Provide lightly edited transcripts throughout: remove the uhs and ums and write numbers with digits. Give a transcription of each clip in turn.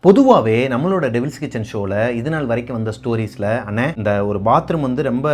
பொதுவாகவே நம்மளோட devil's kitchen ஷோவில் இது நாள் வரைக்கும் வந்த ஸ்டோரிஸில் அண்ணே இந்த ஒரு பாத்ரூம் வந்து ரொம்ப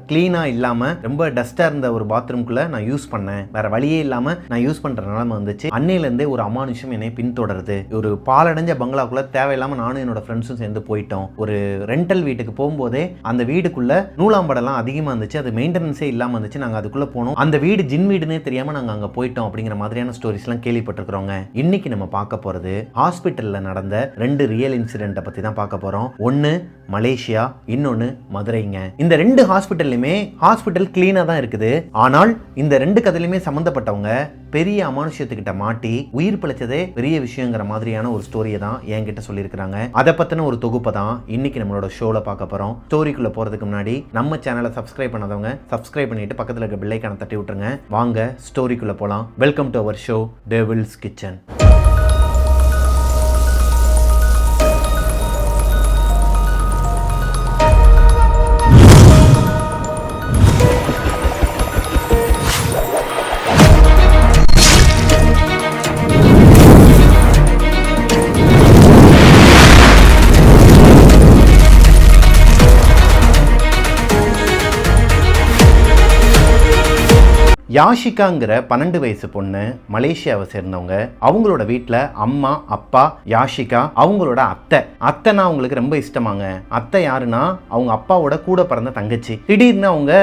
க்ளீனாக இல்லாமல் ரொம்ப டஸ்ட்டாக இருந்த ஒரு பாத்ரூம்குள்ளே நான் யூஸ் பண்ணேன், வேறு வழியே இல்லாமல் நான் யூஸ் பண்ணுற நிலைமை வந்துச்சு. அன்னையிலேருந்தே ஒரு அமானுஷம் என்னை பின்தொடருது. ஒரு பாலடைஞ்ச பங்களாக்குள்ளே தேவையில்லாமல் நானும் என்னோட ஃப்ரெண்ட்ஸும் சேர்ந்து போயிட்டோம். ஒரு ரெண்டல் வீட்டுக்கு போகும்போதே அந்த வீடுக்குள்ளே நூலாம்படெல்லாம் அதிகமாக இருந்துச்சு, அது மெயின்டெனன்ஸே இல்லாமல் இருந்துச்சு. நாங்கள் அதுக்குள்ளே போனோம், அந்த வீடு ஜின் வீடுன்னே தெரியாமல் நாங்கள் அங்கே போயிட்டோம் அப்படிங்கிற மாதிரியான ஸ்டோரிஸ்லாம் கேள்விப்பட்டிருக்கிறோங்க. இன்னைக்கு நம்ம பார்க்க போகிறது ஹாஸ்பிட்டலில் நடந்த ரெண்டு ரியல் இன்சிடென்ட்டை பற்றி தான் பார்க்க போகிறோம். ஒன்று மலேசியா, இன்னொன்று மதுரைங்க. இந்த ரெண்டு ஹாஸ்பிட்டல்லையுமே ஹாஸ்பிட்டல் கிளீனாக தான் இருக்குது. ஆனால் இந்த ரெண்டு கதையிலுமே சம்மந்தப்பட்டவங்க பெரிய அமானுஷத்துக்கிட்ட மாட்டி உயிர் பிழைச்சதே பெரிய விஷயங்கிற மாதிரியான ஒரு ஸ்டோரியை தான் என்கிட்ட சொல்லியிருக்கிறாங்க. அதை பற்றின ஒரு தொகுப்பை தான் இன்னைக்கு நம்மளோட ஷோவில் பார்க்க போகிறோம். ஸ்டோரிக்குள்ளே போகிறதுக்கு முன்னாடி நம்ம சேனலை சப்ஸ்கிரைப் பண்ணாதவங்க சப்ஸ்கிரைப் பண்ணிட்டு பக்கத்தில் இருக்க பெல் ஐகானை தட்டி விட்டுருங்க. வாங்க ஸ்டோரிக்குள்ளே போகலாம். Welcome to our show Devil's Kitchen. யாஷிகாங்கிற 12 வயசு பொண்ணு மலேசியாவை சேர்ந்தவங்க. அவங்களோட வீட்டில் அம்மா, அப்பா, யாஷிகா, அவங்களோட அத்தைனா அவங்களுக்கு ரொம்ப இஷ்டமாங்க. அத்தை யாருன்னா அவங்க அப்பாவோட கூட பிறந்த தங்கச்சி. திடீர்னு அவங்க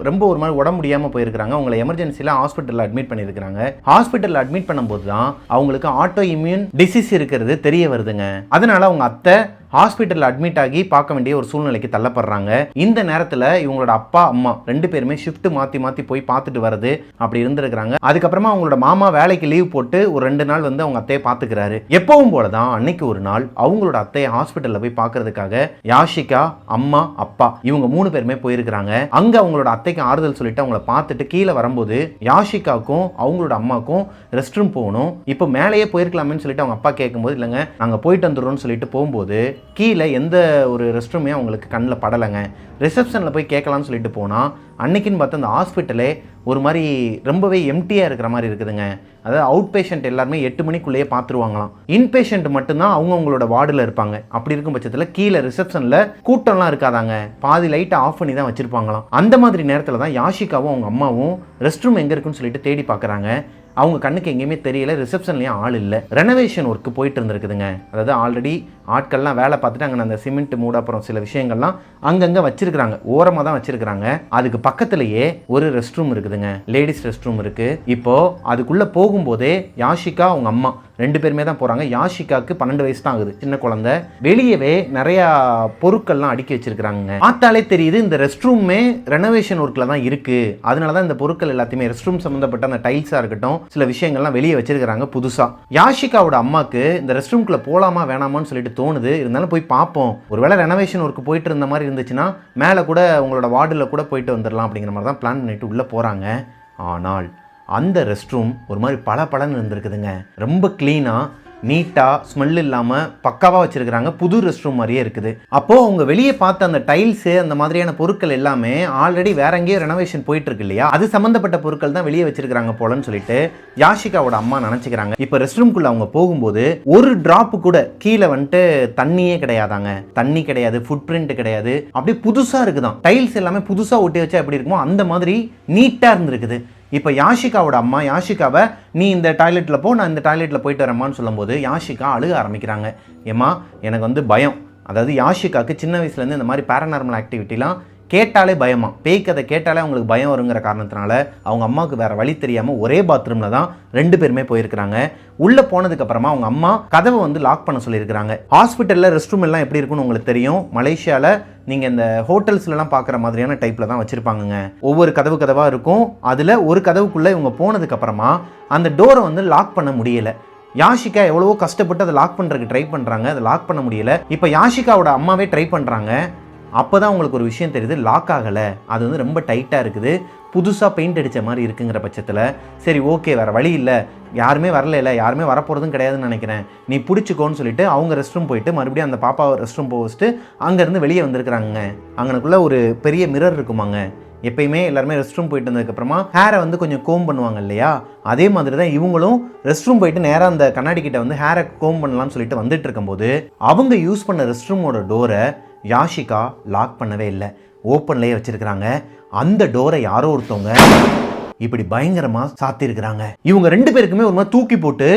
ரொம்ப ஒரு மாதிரி உடம்பு முடியாமல் போயிருக்கிறாங்க. அவங்களை எமர்ஜென்சியில் ஹாஸ்பிட்டலில் அட்மிட் பண்ணியிருக்கிறாங்க. ஹாஸ்பிட்டலில் அட்மிட் பண்ணும்போது தான் அவங்களுக்கு ஆட்டோ இம்யூன் டிசீஸ் இருக்கிறது தெரிய வருதுங்க. அதனால அவங்க அத்தை ஹாஸ்பிட்டலில் அட்மிட் ஆகி பார்க்க வேண்டிய ஒரு சூழ்நிலைக்கு தள்ளப்படுறாங்க. இந்த நேரத்தில் இவங்களோட அப்பா, அம்மா ரெண்டு பேருமே ஷிஃப்ட் மாற்றி போய் பார்த்துட்டு வருது அப்படி இருந்திருக்கிறாங்க. அதுக்கப்புறமா அவங்களோட மாமா வேலைக்கு லீவ் போட்டு ஒரு 2 நாள் வந்து அவங்க அத்தையை பார்த்துக்கிறாரு. எப்பவும் போல தான் அன்னைக்கு ஒரு நாள் அவங்களோட அத்தையை ஹாஸ்பிட்டலில் போய் பார்க்கறதுக்காக யாஷிகா, அம்மா, அப்பா இவங்க 3 பேருமே போயிருக்கிறாங்க. அங்கே அவங்களோட அத்தைக்கு ஆறுதல் சொல்லிட்டு அவங்கள பார்த்துட்டு கீழே வரும்போது யாஷிகாவுக்கும் அவங்களோட அம்மாவுக்கும் ரெஸ்ட் ரூம் போகணும். இப்போ மேலேயே போயிருக்கலாமேன்னு சொல்லிட்டு அவங்க அப்பா கேட்கும்போது இல்லைங்க நாங்கள் போயிட்டு வந்துடுறோம்னு சொல்லிட்டு போகும்போது கீழே எந்த ஒரு ரெஸ்ட் ரூமே அவங்களுக்கு கண்ணில் படலைங்க. ரிசப்ஷனில் போய் கேட்கலான்னு சொல்லிட்டு போனால் அன்னைக்குன்னு பார்த்து அந்த ஹாஸ்பிட்டலே ஒரு மாதிரி ரொம்பவே எம்டியாக இருக்கிற மாதிரி இருக்குதுங்க. அதாவது அவுட் பேஷண்ட் எல்லாருமே 8 மணிக்குள்ளேயே பார்த்துருவாங்களாம். இன்பேஷண்ட் மட்டும்தான் அவங்களோட வார்டில் இருப்பாங்க. அப்படி இருக்கும் பட்சத்தில் கீழே ரிசப்ஷனில் கூட்டம்லாம் இருக்காதாங்க, பாதி லைட்டை ஆஃப் பண்ணி தான் வச்சுருப்பாங்களாம். அந்த மாதிரி நேரத்தில் தான் யாஷிகாவும் அவங்க அம்மாவும் ரெஸ்ட் ரூம் எங்கே இருக்குன்னு சொல்லிட்டு தேடி பார்க்குறாங்க. அவங்க கண்ணுக்கு எங்கேயுமே தெரியல, ரிசப்ஷன்லேயும் ஆள் இல்லை. ரெனோவேஷன் ஒர்க்கு போயிட்டு இருந்திருக்குதுங்க. அதாவது ஆல்ரெடி ஆட்கள்லாம் வேலை பார்த்துட்டு அங்கே அந்த சிமெண்ட் மூட அப்புறம் சில விஷயங்கள்லாம் அங்கங்கே வச்சிருக்கிறாங்க, ஓரமாக தான் வச்சிருக்கிறாங்க. அதுக்கு பக்கத்துலேயே ஒரு ரெஸ்ட் ரூம் இருக்குதுங்க, லேடிஸ் ரெஸ்ட் ரூம் இருக்கு. இப்போ அதுக்குள்ளே போகும்போதே யாஷிகா அவங்க அம்மா 2 பேருமே தான் போகிறாங்க. யாஷிகாவுக்கு 12 வயசு தான் ஆகுது, சின்ன குழந்தை. வெளியவே நிறையா பொருட்கள்லாம் அடுக்கி வச்சிருக்கிறாங்க. பார்த்தாலே தெரியுது இந்த ரெஸ்ட் ரூமே ரெனோவேஷன் ஒர்க்கில் தான் இருக்குது. அதனால தான் இந்த பொருட்கள் எல்லாத்தையுமே ரெஸ்ட் ரூம் சம்மந்தப்பட்ட அந்த டைல்ஸாக இருக்கட்டும் சில விஷயங்கள்லாம் வெளியே வச்சிருக்கிறாங்க புதுசாக. யாஷிகாவோட அம்மாவுக்கு இந்த ரெஸ்ட் ரூம்குள்ளே போகலாமா வேணாமான்னு சொல்லிட்டு தோணுது. இருந்தாலும் போய் பார்ப்போம், ஒருவேளை ரெனோவேஷன் ஒர்க் போயிட்டு இருந்த மாதிரி இருந்துச்சுன்னா மேலே கூட உங்களோட வார்டில் கூட போயிட்டு வந்துடலாம் அப்படிங்கிற மாதிரி தான் பிளான் பண்ணிட்டு உள்ளே போகிறாங்க. ஆனால் அந்த ரெஸ்ட் ரூம் ஒரு மாதிரி பளபளன்னு இருந்திருக்குதுங்க. ரொம்ப க்ளீனாக நீட்டாக ஸ்மெல் இல்லாமல் பக்காவாக வச்சுருக்கிறாங்க. புது ரெஸ்ட் ரூம் மாதிரியே இருக்குது. அப்போது அவங்க வெளியே பார்த்த அந்த டைல்ஸு அந்த மாதிரியான பொருட்கள் எல்லாமே ஆல்ரெடி வேற எங்கேயோ ரெனோவேஷன் போயிட்டு இருக்கு இல்லையா, அது சம்மந்தப்பட்ட பொருட்கள் தான் வெளியே வச்சிருக்கிறாங்க போலன்னு சொல்லிட்டு யாஷிகாவோட அம்மா நினச்சிக்கிறாங்க. இப்போ ரெஸ்ட் ரூம்குள்ளே அவங்க போகும்போது ஒரு டிராப்பு கூட கீழே வந்துட்டு தண்ணியே கிடையாதாங்க. தண்ணி கிடையாது, ஃபுட் பிரிண்ட் கிடையாது. அப்படியே புதுசாக இருக்குதான். டைல்ஸ் எல்லாமே புதுசாக ஒட்டி வச்சா எப்படி இருக்குமோ அந்த மாதிரி நீட்டாக இருந்திருக்குது. இப்போ யாஷிகாவோட அம்மா யாஷிகாவை நீ இந்த டாய்லெட்டில் போ, நான் இந்த டாய்லெட்டில் போயிட்டு வரேம்மான்னு சொல்லும்போது யாஷிகா அழுக ஆரம்பிக்கிறாங்க. ஏம்மா எனக்கு வந்து பயம். அதாவது யாஷிகாவுக்கு சின்ன வயசுலேருந்து இந்த மாதிரி பேரநார்மல் ஆக்டிவிட்டிலாம் கேட்டாலே பயமா, பேய் கதை கேட்டாலே அவங்களுக்கு பயம் வருங்கிற காரணத்தினால அவங்க அம்மாவுக்கு வேறு வழி தெரியாமல் ஒரே பாத்ரூமில் தான் 2 பேருமே போயிருக்கிறாங்க. உள்ளே போனதுக்கப்புறமா அவங்க அம்மா கதவை வந்து லாக் பண்ண சொல்லியிருக்கிறாங்க. ஹாஸ்பிட்டலில் ரெஸ்ட் ரூம் எல்லாம் எப்படி இருக்குன்னு உங்களுக்கு தெரியும். மலேசியாவில் நீங்கள் இந்த ஹோட்டல்ஸ்லாம் பார்க்குற மாதிரியான டைப்பில் தான் வச்சுருப்பாங்கங்க. ஒவ்வொரு கதவாக இருக்கும். அதில் ஒரு கதவுக்குள்ளே இவங்க போனதுக்கப்புறமா அந்த டோரை வந்து லாக் பண்ண முடியலை. யாஷிகா எவ்வளவோ கஷ்டப்பட்டு அதை லாக் பண்ணுறதுக்கு ட்ரை பண்ணுறாங்க, அதை லாக் பண்ண முடியல. இப்போ யாஷிகாவோட அம்மாவே ட்ரை பண்ணுறாங்க. அப்போ தான் உங்களுக்கு ஒரு விஷயம் தெரியுது, லாக் ஆகலை. அது வந்து ரொம்ப டைட்டாக இருக்குது, புதுசாக பெயிண்ட் அடித்த மாதிரி இருக்குங்கிற பட்சத்தில் சரி ஓகே வேறு வழி இல்லை, யாருமே வரல, யாருமே வரப்போகிறதும் கிடையாதுன்னு நினைக்கிறேன், நீ பிடிச்சிக்கோன்னு சொல்லிட்டு அவங்க ரெஸ்ட் ரூம் போயிட்டு மறுபடியும் அந்த பாப்பாவை ரெஸ்ட் ரூம் போக வச்சுட்டு அங்கேருந்து வெளியே வந்திருக்கிறாங்க. அங்கனுக்குள்ளே ஒரு பெரிய மிரர் இருக்குமாங்க. எப்பயுமே எல்லாருமே ரெஸ்ட் ரூம் போயிட்டு வந்ததுக்கப்புறமா ஹேரை வந்து கொஞ்சம் கோம் பண்ணுவாங்க இல்லையா, அதே மாதிரி தான் இவங்களும் ரெஸ்ட் ரூம் போயிட்டு நேராக அந்த கண்ணாடி கிட்ட வந்து ஹேரை கோம் பண்ணலாம்னு சொல்லிட்டு வந்துட்டு இருக்கும்போது அவங்க யூஸ் பண்ண ரெஸ்ட் ரூமோட டோரை யாஷிகா லாக் பண்ணவே இல்லை, ஓப்பன்லேயே வச்சிருக்கிறாங்க. அந்த டோரை யாரோ ஒருத்தவங்க இப்படி பயங்கரமாக சாத்திருக்கிறாங்க. இவங்க 2 பேருக்குமே ஒரு மாதிரி தூக்கி போட்டு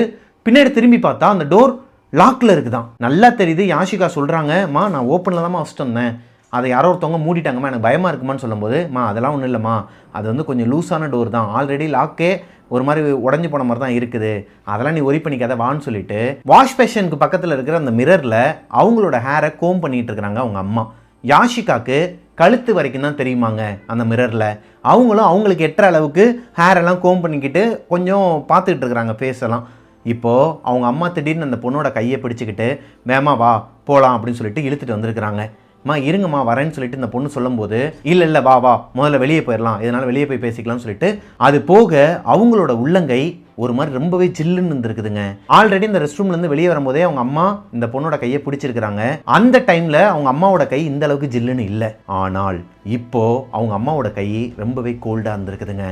பின்னாடி திரும்பி பார்த்தா அந்த டோர் லாக்கில் இருக்குதான். நல்லா தெரியுது. யாஷிகா சொல்கிறாங்கம்மா, நான் ஓப்பனில் தான்மா வச்சுட்டு வந்தேன், அதை யாரோ ஒருத்தவங்க மூடிட்டாங்கம்மா, எனக்கு பயமாக இருக்குமான்னு சொல்லும்போது, அதெல்லாம் ஒன்றும் இல்லைம்மா, அது வந்து கொஞ்சம் லூஸான டோர் தான், ஆல்ரெடி லாக்கே ஒரு மாதிரி உடஞ்சி போன மாதிரி தான் இருக்குது, அதெல்லாம் நீ ஒரி பண்ணிக்காத வான்னு சொல்லிட்டு வாஷ் பேஷனுக்கு பக்கத்தில் இருக்கிற அந்த மிரரில் அவங்களோட ஹேரை கோம் பண்ணிட்டு இருக்கிறாங்க அவங்க அம்மா. யாஷிகாக்கு கழுத்து வரைக்கும் தான் தெரியுமாங்க அந்த மிரரில். அவங்களும் அவங்களுக்கு எட்டுற அளவுக்கு ஹேரெல்லாம் கோம் பண்ணிக்கிட்டு கொஞ்சம் பார்த்துக்கிட்டு இருக்கிறாங்க ஃபேஸ் எல்லாம். இப்போது அவங்க அம்மா திடீர்னு அந்த பொண்ணோட கையை பிடிச்சிக்கிட்டு வேமா வா போகலாம் அப்படின்னு சொல்லிட்டு இழுத்துட்டு வந்திருக்கிறாங்க. அம்மா இருங்கம்மா வரேன்னு சொல்லிட்டு இந்த பொண்ணு சொல்லும்போது இல்லை வா வா முதல்ல வெளியே போயிடலாம், இதனால் வெளியே போய் பேசிக்கலாம்னு சொல்லிட்டு அது போக அவங்களோட உள்ளங்கை ஒரு மாதிரி ரொம்பவே ஜில்லுன்னு இருந்திருக்குதுங்க. ஆல்ரெடி இந்த ரெஸ்ட் ரூம்லேருந்து வெளியே வரும்போதே அவங்க அம்மா இந்த பொண்ணோட கையை பிடிச்சிருக்கிறாங்க. அந்த டைமில் அவங்க அம்மாவோட கை இந்த அளவுக்கு ஜில்லுன்னு இல்லை. ஆனால் இப்போது அவங்க அம்மாவோட கை ரொம்பவே கோல்டாக இருந்திருக்குதுங்க.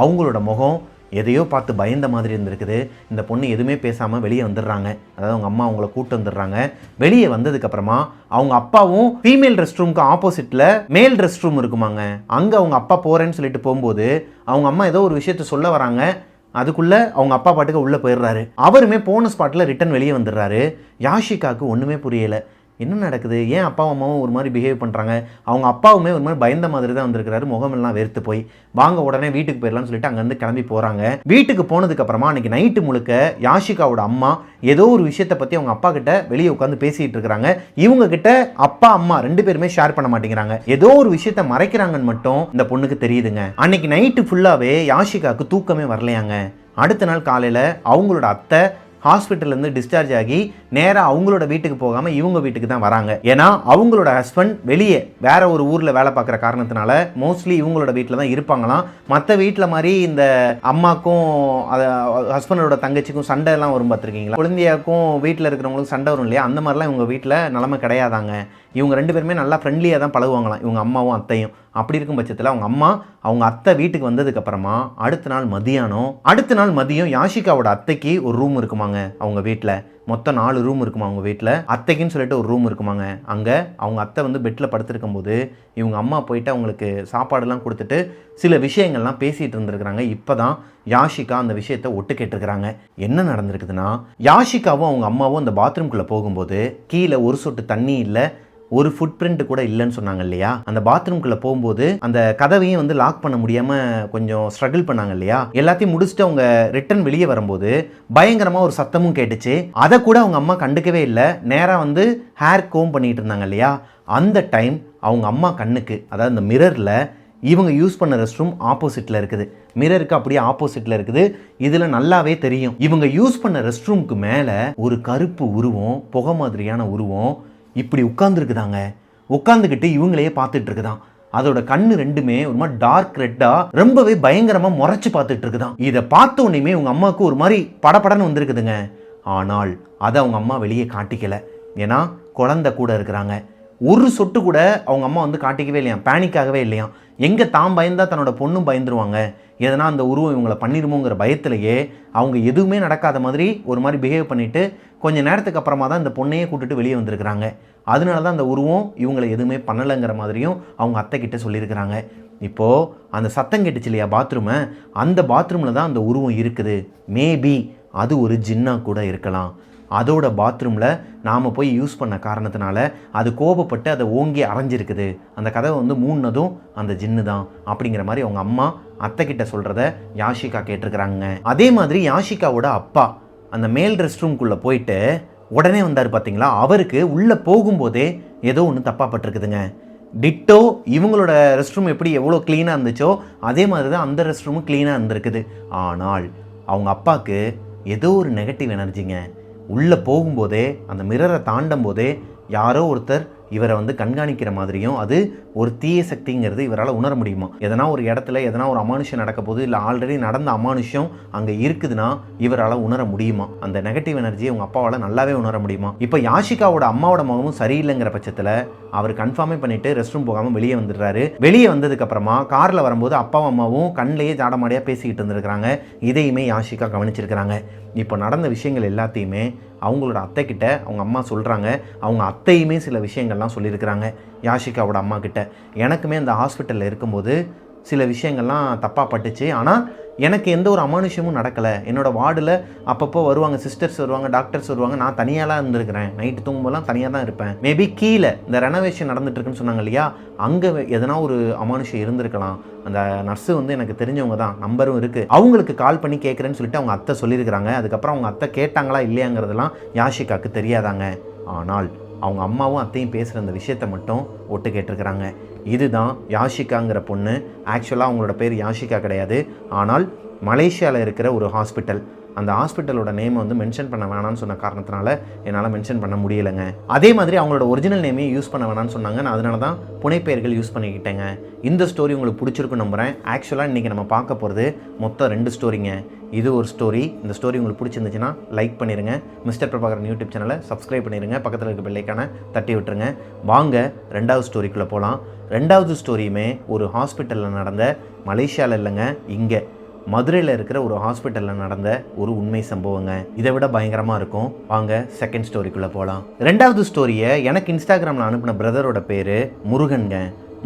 அவங்களோட முகம் எதையோ பார்த்து பயந்த மாதிரி இருந்திருக்குது. இந்த பொண்ணு எதுவுமே பேசாமல் வெளியே வந்துடுறாங்க. அதாவது அவங்க அம்மா அவங்கள கூட்டு வந்துடுறாங்க. வெளியே வந்ததுக்கப்புறமா அவங்க அப்பாவும் ஃபீமேல் ரெஸ்ட் ரூமுக்கு ஆப்போசிட்டில் மேல் ரெஸ்ட் ரூம் இருக்குமாங்க, அங்கே அவங்க அப்பா போகிறேன்னு சொல்லிட்டு போகும்போது அவங்க அம்மா ஏதோ ஒரு விஷயத்த சொல்ல வராங்க. அதுக்குள்ளே அவங்க அப்பா பாட்டுக்கு உள்ளே போயிடுறாரு. அவருமே போன ஸ்பாட்டில் ரிட்டன் வெளியே வந்துடுறாரு. யாஷிகாவுக்கு ஒன்றுமே புரியலை, என்ன நடக்குது, ஏன் அப்பாவும் அம்மாவும் ஒரு மாதிரி பிஹேவ் பண்ணுறாங்க. அவங்க அப்பாவுமே ஒரு மாதிரி பயந்த மாதிரி தான் வந்திருக்கிறாரு, முகமெல்லாம் வெறுத்து போய். வாங்க உடனே வீட்டுக்கு போயிடலாம்னு சொல்லிட்டு அங்கேருந்து கிளம்பி போகிறாங்க. வீட்டுக்கு போனதுக்கப்புறமா அன்றைக்கி நைட்டு முழுக்க யாஷிகாவோட அம்மா ஏதோ ஒரு விஷயத்தை பற்றி அவங்க அப்பா கிட்ட வெளியே உட்காந்து பேசிகிட்டு இருக்கிறாங்க. இவங்க கிட்ட அப்பா அம்மா 2 பேருமே ஷேர் பண்ண மாட்டேங்கிறாங்க. ஏதோ ஒரு விஷயத்த மறைக்கிறாங்கன்னு மட்டும் இந்த பொண்ணுக்கு தெரியுதுங்க. அன்னைக்கு நைட்டு ஃபுல்லாகவே யாஷிகாவுக்கு தூக்கமே வரலையாங்க. அடுத்த நாள் காலையில் அவங்களோட அத்தை ஹாஸ்பிட்டல்லேருந்து டிஸ்சார்ஜ் ஆகி நேராக அவங்களோட வீட்டுக்கு போகாமல் இவங்க வீட்டுக்கு தான் வராங்க. ஏன்னா அவங்களோட ஹஸ்பண்ட் வெளியே வேற ஒரு ஊரில் வேலை பார்க்குற காரணத்தினால மோஸ்ட்லி இவங்களோட வீட்டில் தான் இருப்பாங்களாம். மற்ற வீட்டில் மாதிரி இந்த அம்மாக்கும் ஹஸ்பண்டோட தங்கச்சிக்கும் சண்டை எல்லாம் வரும் பார்த்துருக்கீங்களா, குழந்தையாக்கும் வீட்டில் இருக்கிறவங்களுக்கும் சண்டை வரும் இல்லையா, அந்த மாதிரிலாம் இவங்க வீட்டில் நிலைமை கிடையாதாங்க. இவங்க 2 பேருமே நல்லா ஃப்ரெண்ட்லியாக தான் பழகுவாங்களாம், இவங்க அம்மாவும் அத்தையும். அப்படி இருக்கும் பட்சத்தில் அவங்க அம்மா அவங்க அத்தை வீட்டுக்கு வந்ததுக்கப்புறமா அடுத்த நாள் மதியம் யாஷிகாவோட அத்தைக்கு ஒரு ரூம் இருக்குமாங்க அவங்க வீட்டில். மொத்தம் 4 ரூம் இருக்குமா அவங்க வீட்டில். அத்தைக்குன்னு சொல்லிட்டு ஒரு ரூம் இருக்குமாங்க. அங்கே அவங்க அத்தை வந்து பெட்டில் படுத்திருக்கும் போது இவங்க அம்மா போயிட்டு அவங்களுக்கு சாப்பாடுலாம் கொடுத்துட்டு சில விஷயங்கள்லாம் பேசிகிட்டு இருந்திருக்கிறாங்க. இப்போ தான் யாஷிகா அந்த விஷயத்தை ஒட்டு கேட்டிருக்கிறாங்க. என்ன நடந்திருக்குதுன்னா, யாஷிகாவும் அவங்க அம்மாவும் அந்த பாத்ரூம்குள்ளே போகும்போது கீழே ஒரு சொட்டு தண்ணி இல்லை, ஒரு ஃபுட் பிரிண்ட் கூட இல்லைன்னு சொன்னாங்க இல்லையா. அந்த பாத்ரூம்குள்ளே போகும்போது அந்த கதவையும் வந்து லாக் பண்ண முடியாமல் கொஞ்சம் ஸ்ட்ரகிள் பண்ணாங்க இல்லையா. எல்லாத்தையும் முடிச்சுட்டு அவங்க ரிட்டர்ன் வெளியே வரும்போது பயங்கரமாக ஒரு சத்தமும் கேட்டுச்சு. அதை கூட அவங்க அம்மா கண்டுக்கவே இல்லை. நேராக வந்து ஹேர் கோம் பண்ணிட்டு இருந்தாங்க இல்லையா. அந்த டைம் அவங்க அம்மா கண்ணுக்கு, அதாவது இந்த மிரரில் இவங்க யூஸ் பண்ண ரெஸ்ட் ரூம் ஆப்போசிட்டில் இருக்குது, மிரருக்கு அப்படியே ஆப்போசிட்டில் இருக்குது. இதில் நல்லாவே தெரியும் இவங்க யூஸ் பண்ண ரெஸ்ட் ரூமுக்கு மேலே ஒரு கருப்பு உருவம், புகை மாதிரியான உருவம் இப்படி உட்கார்ந்துருக்குதாங்க. உட்காந்துக்கிட்டு இவங்களையே பார்த்துட்டு இருக்குதான். அதோட கண்ணு 2மே ஒரு மாதிரி டார்க் ரெட்டா ரொம்பவே பயங்கரமா முறைச்சு பார்த்துட்டு இருக்குதான். இதை பார்த்த உடனே உங்க அம்மாவுக்கு ஒரு மாதிரி படபடன்னு வந்திருக்குதுங்க. ஆனால் அதை அவங்க அம்மா வெளியே காட்டிக்கல. ஏன்னா குழந்தை கூட இருக்கிறாங்க. ஒரு சொட்டு கூட அவங்க அம்மா வந்து காட்டிக்கவே இல்லையா, பேனிக்காகவே இல்லையா. எங்கே தான் பயந்தா தன்னோட பொண்ணும் பயந்துருவாங்க, எதனா அந்த உருவம் இவங்களை பண்ணிடுமோங்கிற பயத்திலேயே அவங்க எதுவுமே நடக்காத மாதிரி ஒரு மாதிரி பிஹேவ் பண்ணிவிட்டு கொஞ்சம் நேரத்துக்கு அப்புறமா தான் இந்த பொண்ணையே கூட்டிட்டு வெளியே வந்திருக்கிறாங்க. அதனால தான் அந்த உருவம் இவங்களை எதுவுமே பண்ணலைங்கிற மாதிரியும் அவங்க அத்தை கிட்ட சொல்லியிருக்கிறாங்க. இப்போது அந்த சத்தம் கேட்டுச்சு இல்லையா பாத்ரூமை, அந்த பாத்ரூமில் தான் அந்த உருவம் இருக்குது. மேபி அது ஒரு ஜின்னா கூட இருக்கலாம். அதோட பாத்ரூமில் நாம் போய் யூஸ் பண்ண காரணத்தினால அது கோபப்பட்டு அதை ஓங்கி அரைஞ்சிருக்குது. அந்த கதவை வந்து மூடினதும் அந்த ஜின்னு தான் அப்படிங்கிற மாதிரி அவங்க அம்மா அத்தை கிட்ட சொல்கிறத யாஷிகா கேட்டிருக்கிறாங்க. அதே மாதிரி யாஷிகாவோட அப்பா அந்த மேல் ரெஸ்ட் ரூம்குள்ளே போயிட்டு உடனே வந்தார் பார்த்தீங்களா, அவருக்கு உள்ளே போகும்போதே ஏதோ ஒன்று தப்பாக பட்டிருக்குதுங்க. டிட்டோ இவங்களோட ரெஸ்ட் ரூம் எப்படி எவ்வளோ க்ளீனாக இருந்துச்சோ அதே மாதிரி தான் அந்த ரெஸ்ட் ரூமும் க்ளீனாக இருந்திருக்குது. ஆனால் அவங்க அப்பாவுக்கு ஏதோ ஒரு நெகட்டிவ் எனர்ஜிங்க. உள்ளே போகும்போதே அந்த மிரரை தாண்டும் போதே யாரோ ஒருத்தர் இவரை வந்து கண்காணிக்கிற மாதிரியும் அது ஒரு தீய சக்திங்கிறது இவரால் உணர முடியுமா. எதனா ஒரு இடத்துல எதனா ஒரு அமானுஷம் நடக்க போது, இல்லை ஆல்ரெடி நடந்த அமானுஷம் அங்கே இருக்குதுன்னா இவரால் உணர முடியுமா. அந்த நெகட்டிவ் எனர்ஜியை உங்கள் அப்பாவால் நல்லாவே உணர முடியுமா. இப்போ யாஷிகாவோட அம்மாவோட முகமும் சரியில்லைங்கிற பட்சத்தில் அவர் கன்ஃபார்மே பண்ணிட்டு ரெஸ்ட் ரூம் போகாமல் வெளியே வந்துடுறாரு. வெளியே வந்ததுக்கு அப்புறமா காரில் வரும்போது அப்பாவும் அம்மாவும் கண்ணிலேயே ஜாடமாடியாக பேசிக்கிட்டு இருந்திருக்கிறாங்க. இதையுமே யாஷிகா கவனிச்சிருக்கிறாங்க. இப்போ நடந்த விஷயங்கள் எல்லாத்தையுமே அவங்களோட அத்தை கிட்ட அவங்க அம்மா சொல்கிறாங்க. அவங்க அத்தையுமே சில விஷயங்கள்லாம் சொல்லியிருக்கிறாங்க யாஷிகாவோட அம்மா கிட்ட. எனக்குமே அந்த ஹாஸ்பிட்டலில் இருக்கும்போது சில விஷயங்கள்லாம் தப்பாக பட்டுச்சு, ஆனால் எனக்கு எந்த ஒரு அமானுஷமும் நடக்கலை. என்னோடய வார்டில் அப்பப்போ வருவாங்க, சிஸ்டர்ஸ் வருவாங்க, டாக்டர்ஸ் வருவாங்க. நான் தனியாலாம் இருந்திருக்கிறேன். நைட்டு தூங்கும்போதெல்லாம் தனியாக தான் இருப்பேன். மேபி கீழே இந்த ரெனோவேஷன் நடந்துட்டுருக்குன்னு சொன்னாங்க இல்லையா, அங்கே எதனா ஒரு அமானுஷம் இருந்திருக்கலாம். அந்த நர்ஸு வந்து எனக்கு தெரிஞ்சவங்க தான், நம்பரும் இருக்குது. அவங்களுக்கு கால் பண்ணி கேட்குறேன்னு சொல்லிட்டு அவங்க அத்தை சொல்லியிருக்கிறாங்க. அதுக்கப்புறம் அவங்க அத்தை கேட்டாங்களா இல்லையாங்கிறதுலாம் யாஷிகாவுக்கு தெரியாதாங்க. ஆனால் அவங்க அம்மாவும் அத்தையும் பேசுகிற அந்த விஷயத்தை மட்டும் ஒட்டு கேட்டிருக்கிறாங்க. இதுதான் யாஷிகாங்கிற பொண்ணு. ஆக்சுவலாக அவங்களோட பேர் யாஷிகா கிடையாது, ஆனால் மலேசியாவில் இருக்கிற ஒரு ஹாஸ்பிட்டல். அந்த ஹாஸ்பிட்டலோட நேமை வந்து மென்ஷன் பண்ண வேணாம்னு சொன்ன காரணத்தினால என்னால் மென்ஷன் பண்ண முடியலைங்க. அதே மாதிரி அவங்களோட ஒரிஜினல் நேமையும் யூஸ் பண்ண வேணாம்னு சொன்னாங்க. நான் அதனால தான் புனைப்பெயர்கள் யூஸ் பண்ணிக்கிட்டேங்க. இந்த ஸ்டோரி உங்களுக்கு பிடிச்சிருக்குன்னு நம்புகிறேன். ஆக்சுவலாக இன்றைக்கி நம்ம பார்க்க போகிறது மொத்தம் 2 ஸ்டோரிங்க. இது ஒரு ஸ்டோரி. இந்த ஸ்டோரி உங்களுக்கு பிடிச்சிருந்துச்சுன்னா லைக் பண்ணிடுங்க. மிஸ்டர் பிரபாகரன் யூடியூப் சேனலை சப்ஸ்கிரைப் பண்ணிடுங்க. பக்கத்தில் இருக்க பெல்லைக்கான தட்டி விட்டுருங்க. வாங்க 2வது ஸ்டோரிக்குள்ளே போகலாம். 2வது ஸ்டோரியுமே ஒரு ஹாஸ்பிட்டலில் நடந்த, மலேசியாவில் இல்லைங்க, இங்கே மதுரையில் இருக்கிற ஒரு ஹாஸ்பிட்டலில் நடந்த ஒரு உண்மை சம்பவங்க. இதை விட பயங்கரமாக இருக்கும். வாங்க செகண்ட் ஸ்டோரிக்குள்ளே போகலாம். 2வது ஸ்டோரியை எனக்கு இன்ஸ்டாகிராமில் அனுப்பின பிரதரோட பேர் முருகன்ங்க.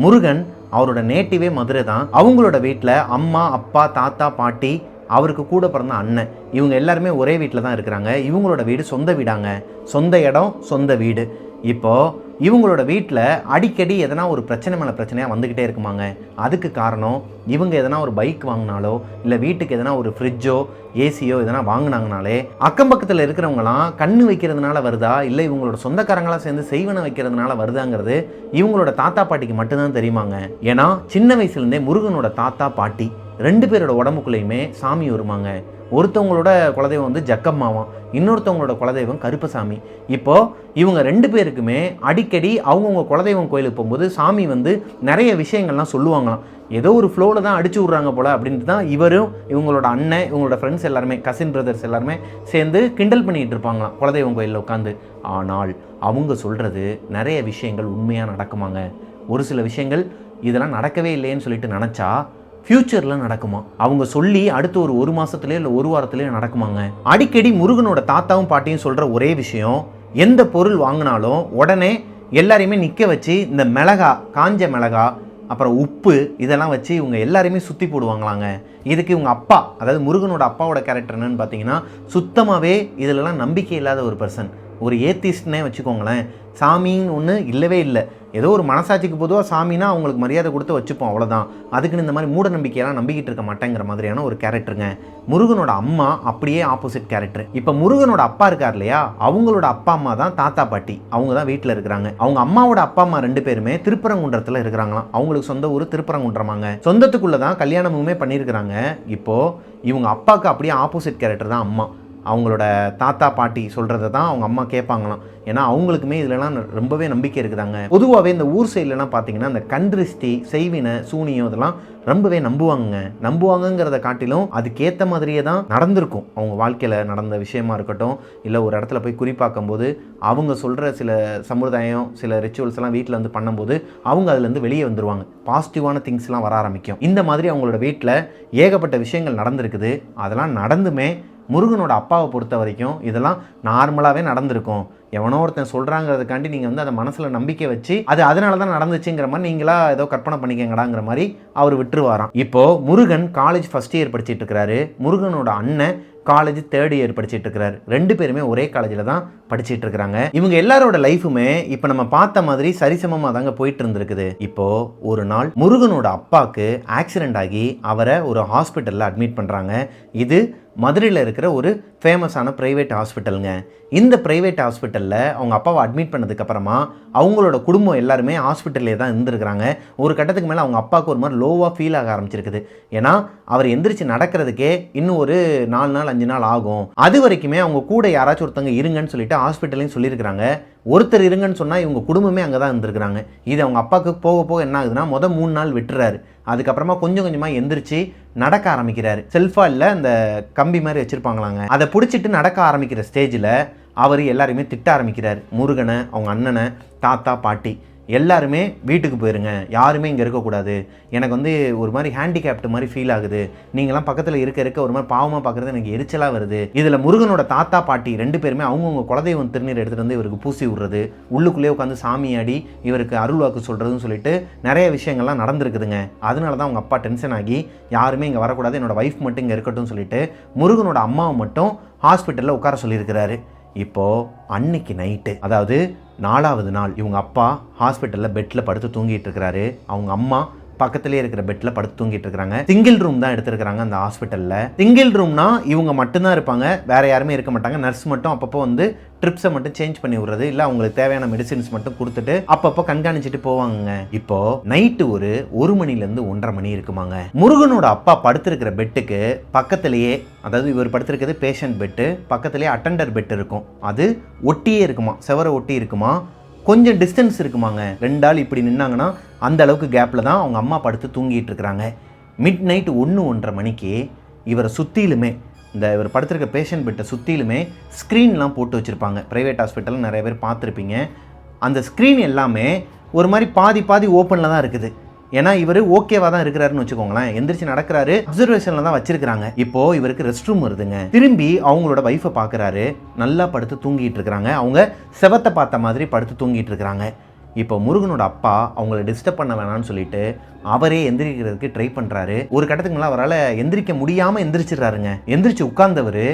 முருகன் அவரோட நேட்டிவே மதுரை தான். அவங்களோட வீட்டில் அம்மா, அப்பா, தாத்தா, பாட்டி, அவருக்கு கூட பிறந்த அண்ணன், இவங்க எல்லாருமே ஒரே வீட்டில் தான் இருக்கிறாங்க. இவங்களோட வீடு சொந்த வீடாங்க. சொந்த இடம், சொந்த வீடு. இப்போது இவங்களோட வீட்டில் அடிக்கடி எதனா ஒரு பிரச்சனை மேலே பிரச்சனையாக வந்துக்கிட்டே இருக்குமாங்க. அதுக்கு காரணம் இவங்க எதனா ஒரு பைக் வாங்கினாலோ, இல்லை வீட்டுக்கு எதனா ஒரு ஃப்ரிட்ஜோ, ஏசியோ எதனா வாங்கினாங்கனாலே அக்கம் பக்கத்தில் இருக்கிறவங்களாம் கண்ணு வைக்கிறதுனால வருதா, இல்லை இவங்களோட சொந்தக்காரங்களாம் சேர்ந்து செய்வனை வைக்கிறதுனால வருதாங்கிறது இவங்களோட தாத்தா பாட்டிக்கு மட்டும்தான் தெரியுமாங்க. ஏன்னா சின்ன வயசுலேருந்தே முருகனோட தாத்தா பாட்டி 2 பேரோட உடம்புக்குள்ளேயுமே சாமி வருமாங்க. ஒருத்தவங்களோட குலதெய்வம் வந்து ஜக்கம்மாவாம், இன்னொருத்தவங்களோட குலதெய்வம் கருப்பசாமி. இப்போது இவங்க 2 பேருக்குமே அடிக்கடி அவங்கவுங்க குலதெய்வம் கோயிலுக்கு போகும்போது சாமி வந்து நிறைய விஷயங்கள்லாம் சொல்லுவாங்களாம். ஏதோ ஒரு ஃப்ளோவில் தான் அடிச்சு விட்றாங்க போல் அப்படின்ட்டு தான் இவரும் இவங்களோட அண்ணன், இவங்களோட ஃப்ரெண்ட்ஸ் எல்லாருமே, கசின் பிரதர்ஸ் எல்லாருமே சேர்ந்து கிண்டல் பண்ணிகிட்டு இருப்பாங்களாம் குலதெய்வம் கோயிலில் உட்காந்து. ஆனால் அவங்க சொல்கிறது நிறைய விஷயங்கள் உண்மையாக நடக்குமாங்க. ஒரு சில விஷயங்கள் இதெல்லாம் நடக்கவே இல்லைன்னு சொல்லிட்டு நினச்சா ஃப்யூச்சரில் நடக்குமா. அவங்க சொல்லி அடுத்து ஒரு மாதத்துலேயோ இல்லை ஒரு வாரத்துலேயோ நடக்குமாங்க. அடிக்கடி முருகனோட தாத்தாவும் பாட்டியும் சொல்கிற ஒரே விஷயம், எந்த பொருள் வாங்கினாலும் உடனே எல்லாரையுமே நிற்க வச்சு இந்த மிளகா, காஞ்ச மிளகா, அப்புறம் உப்பு இதெல்லாம் வச்சு இவங்க எல்லாரையுமே சுற்றி போடுவாங்களாங்க. இதுக்கு இவங்க அப்பா, அதாவது முருகனோட அப்பாவோட கேரக்டர் என்னன்னு பார்த்தீங்கன்னா, சுத்தமாகவே இதிலெல்லாம் நம்பிக்கை இல்லாத ஒரு பர்சன், ஒரு ஏத்திஸ்ட்னே வச்சுக்கோங்களேன். சாமின்னு ஒன்று இல்லவே இல்லை. ஏதோ ஒரு மனசாட்சிக்கு பொதுவாக சாமினா அவங்களுக்கு மரியாதை கொடுத்து வச்சுப்போம், அவ்வளோதான். அதுக்குன்னு இந்த மாதிரி மூட நம்பிக்கையெல்லாம் நம்பிக்கிட்டு இருக்க மாட்டேங்கிற மாதிரியான ஒரு கேரக்டருங்க. முருகனோட அம்மா அப்படியே ஆப்போசிட் கேரக்டர். இப்போ முருகனோட அப்பா இருக்கார் இல்லையா, அவங்களோட அப்பா அம்மா தான் தாத்தா பாட்டி. அவங்க தான் வீட்டில் இருக்கிறாங்க. அவங்க அம்மாவோட அப்பா அம்மா 2 பேருமே திருப்பரங்குன்றத்தில் இருக்கிறாங்களாம். அவங்களுக்கு சொந்த ஊர் திருப்பரங்குன்றமாங்க. சொந்தத்துக்குள்ளே தான் கல்யாணமுமே பண்ணியிருக்கிறாங்க. இப்போது இவங்க அப்பாவுக்கு அப்படியே ஆப்போசிட் கேரக்டர் தான் அம்மா. அவங்களோட தாத்தா பாட்டி சொல்கிறத தான் அவங்க அம்மா கேட்பாங்களாம். ஏன்னா அவங்களுக்குமே இதிலலாம் ரொம்பவே நம்பிக்கை இருக்குதாங்க. பொதுவாகவே இந்த ஊர் சைட்லலாம் பார்த்தீங்கன்னா இந்த கண்திருஷ்டி, செய்வினை, சூனியம் இதெல்லாம் ரொம்பவே நம்புவாங்கங்கிறத காட்டிலும் அதுக்கேற்ற மாதிரியே தான் நடந்திருக்கும். அவங்க வாழ்க்கையில் நடந்த விஷயமா இருக்கட்டும், இல்லை ஒரு இடத்துல போய் குறிப்பாக்கும் போது அவங்க சொல்கிற சில சமுதாயம், சில ரிச்சுவல்ஸ் எல்லாம் வீட்டில் வந்து பண்ணும்போது அவங்க அதுலேருந்து வெளியே வந்துடுவாங்க. பாசிட்டிவான திங்ஸ்லாம் வர ஆரம்பிக்கும். இந்த மாதிரி அவங்களோட வீட்டில் ஏகப்பட்ட விஷயங்கள் நடந்திருக்குது. அதெல்லாம் நடந்துமே முருகனோட அப்பாவை பொறுத்த வரைக்கும் இதெல்லாம் நார்மலாகவே நடந்திருக்கும். எவனோ ஒருத்தன் சொல்கிறாங்கிறதுக்காண்டி நீங்கள் வந்து அதை மனசில் நம்பிக்கை வச்சு அது அதனால தான் நடந்துச்சுங்கிற மாதிரி நீங்களா ஏதோ கற்பனை பண்ணிக்கங்கடாங்கிற மாதிரி அவர் விட்டுருவாராம். இப்போது முருகன் காலேஜ் ஃபஸ்ட் இயர் படிச்சுட்டு இருக்கிறாரு. முருகனோட அண்ணன் காலேஜ் 3rd இயர் படிச்சுட்டு இருக்கிறாரு. 2 பேருமே ஒரே காலேஜில் தான் படிச்சுட்டு இருக்கிறாங்க. இவங்க எல்லாரோட லைஃபுமே இப்போ நம்ம பார்த்த மாதிரி சரிசமமாக தாங்க போயிட்டு இருந்திருக்குது. இப்போது ஒரு நாள் முருகனோட அப்பாவுக்கு ஆக்சிடென்ட் ஆகி அவரை ஒரு ஹாஸ்பிட்டலில் அட்மிட் பண்ணுறாங்க. இது மதுரையில் இருக்கிற ஒரு ஃபேமஸான ப்ரைவேட் ஹாஸ்பிட்டலுங்க. இந்த ப்ரைவேட் ஹாஸ்பிட்டலில் அவங்க அப்பாவை அட்மிட் பண்ணதுக்கப்புறமா அவங்களோட குடும்பம் எல்லாருமே ஹாஸ்பிட்டல்லே தான் இருந்திருக்கிறாங்க. ஒரு கட்டத்துக்கு மேலே அவங்க அப்பாவுக்கு ஒரு மாதிரி லோவாக ஃபீல் ஆக ஆரம்பிச்சிருக்குது. ஏன்னா அவர் எந்திரிச்சு நடக்கிறதுக்கே இன்னும் ஒரு 4 நாள் 5 நாள் ஆகும். அது வரைக்குமே அவங்க கூட யாராச்சும் ஒருத்தங்க இருங்கன்னு சொல்லிட்டு ஹாஸ்பிட்டல்லையும் சொல்லியிருக்கிறாங்க. ஒருத்தர் இருங்கன்னு சொன்னால் இவங்க குடும்பமே அங்கே தான் இருந்திருக்கிறாங்க. இது அவங்க அப்பாவுக்கு போக போக என்ன ஆகுதுன்னா 3 நாள் விட்டுறாரு. அதுக்கப்புறமா கொஞ்சம் கொஞ்சமாக எந்திரிச்சு நடக்க ஆரம்பிக்கிறாரு. செல்ஃபாக இல்லை, அந்த கம்பி மாதிரி வச்சுருப்பாங்களாங்க, அதை பிடிச்சிட்டு நடக்க ஆரம்பிக்கிற ஸ்டேஜில் அவர் எல்லாருமே திட்ட ஆரம்பிக்கிறார். முருகனை, அவங்க அண்ணனை, தாத்தா, பாட்டி எல்லாருமே வீட்டுக்கு போயிருங்க, யாருமே இங்கே இருக்கக்கூடாது, எனக்கு வந்து ஒரு மாதிரி ஹேண்டிகேப்டு மாதிரி ஃபீல் ஆகுது, நீங்களாம் பக்கத்தில் இருக்க ஒரு மாதிரி பாவமாக பார்க்குறது எனக்கு எரிச்சலாக வருது. இதில் முருகனோட தாத்தா பாட்டி 2 பேருமே அவங்கவுங்க குலதெய்வம் திருநீர் எடுத்துகிட்டு வந்து இவருக்கு பூசி விடுறது, உள்ளுக்குள்ளேயே உட்காந்து சாமியாடி இவருக்கு அருள் வாக்கு சொல்கிறதுன்னு சொல்லிட்டு நிறைய விஷயங்கள்லாம் நடந்திருக்குதுங்க. அதனால தான் அவங்க அப்பா டென்ஷன் ஆகி யாருமே இங்கே வரக்கூடாது, என்னோடய ஒய்ஃப் மட்டும் இங்கே இருக்கட்டும்னு சொல்லிட்டு முருகனோட அம்மாவை மட்டும் ஹாஸ்பிட்டலில் உட்கார சொல்லியிருக்கிறாரு. இப்போது அன்னைக்கு நைட்டு, அதாவது 4வது நாள், இவங்க அப்பா ஹாஸ்பிட்டலில் பெட்டில் படுத்து தூங்கிட்டு இருக்கிறாரு. அவங்க அம்மா பக்கத்துலேயே இருக்கிற பெட்டில் படுத்து தூங்கிட்டு இருக்கிறாங்க. சிங்கிள் ரூம் தான் எடுத்துருக்கிறாங்க அந்த ஹாஸ்பிட்டலில். சிங்கிள் ரூம்னா இவங்க மட்டும்தான் இருப்பாங்க, வேற யாருமே இருக்க மாட்டாங்க. நர்ஸ் மட்டும் அப்பப்போ வந்து ட்ரிப்ஸை மட்டும் சேஞ்ச் பண்ணி விடுறது, இல்லை அவங்களுக்கு தேவையான மெடிசின்ஸ் மட்டும் கொடுத்துட்டு அப்பப்போ கண்காணிச்சுட்டு போவாங்க. இப்போ நைட்டு ஒரு 1 மணிலேருந்து 1:30 மணி இருக்குமாங்க. முருகனோட அப்பா படுத்திருக்கிற பெட்டுக்கு பக்கத்திலேயே, அதாவது இவர் படுத்திருக்கிறது பேஷண்ட் பெட்டு, பக்கத்திலேயே அட்டெண்டர் பெட் இருக்கும். அது ஒட்டியே இருக்குமா, செவரை ஒட்டி இருக்குமா, கொஞ்சம் டிஸ்டன்ஸ் இருக்குமாங்க. 2 ஆள் இப்படி நின்னாங்கன்னா அந்த அளவுக்கு கேப்பில் தான் அவங்க அம்மா படுத்து தூங்கிட்டு இருக்கிறாங்க. மிட் நைட் 1-1:30 மணிக்கு இவரை சுற்றிலுமே, இந்த இவர் படுத்திருக்க பேஷண்ட் பெட்டை சுற்றிலுமே ஸ்க்ரீன்லாம் போட்டு வச்சுருப்பாங்க. ப்ரைவேட் ஹாஸ்பிட்டலில் நிறைய பேர் பார்த்துருப்பீங்க. அந்த ஸ்க்ரீன் எல்லாமே ஒரு மாதிரி பாதி ஓப்பனில் தான் இருக்குது. ஏன்னா இவர் ஓகேவா தான் இருக்கிறாருன்னு வச்சுக்கோங்களேன். எந்திரிச்சு நடக்கிறாரு, அப்சர்வேஷன்ல தான் வச்சிருக்காங்க. இப்போ இவருக்கு ரெஸ்ட் ரூம் வருதுங்க. திரும்பி அவங்களோட வைஃபை பார்க்குறாரு, நல்லா படுத்து தூங்கிட்டு இருக்கிறாங்க. அவங்க செவத்தை பார்த்த மாதிரி படுத்து தூங்கிட்டு இருக்கிறாங்க. இப்போ முருகனோட அப்பா அவங்கள டிஸ்டர்ப் பண்ண வேணாம்னு சொல்லிட்டு அவரே எந்திரிக்கிறதுக்கு ட்ரை பண்ணுறாரு. ஒரு கட்டத்துக்கு மேலே அவரால் எந்திரிக்க முடியாமல் எந்திரிச்சிடுறாருங்க. எந்திரிச்சு உட்கார்ந்தவர்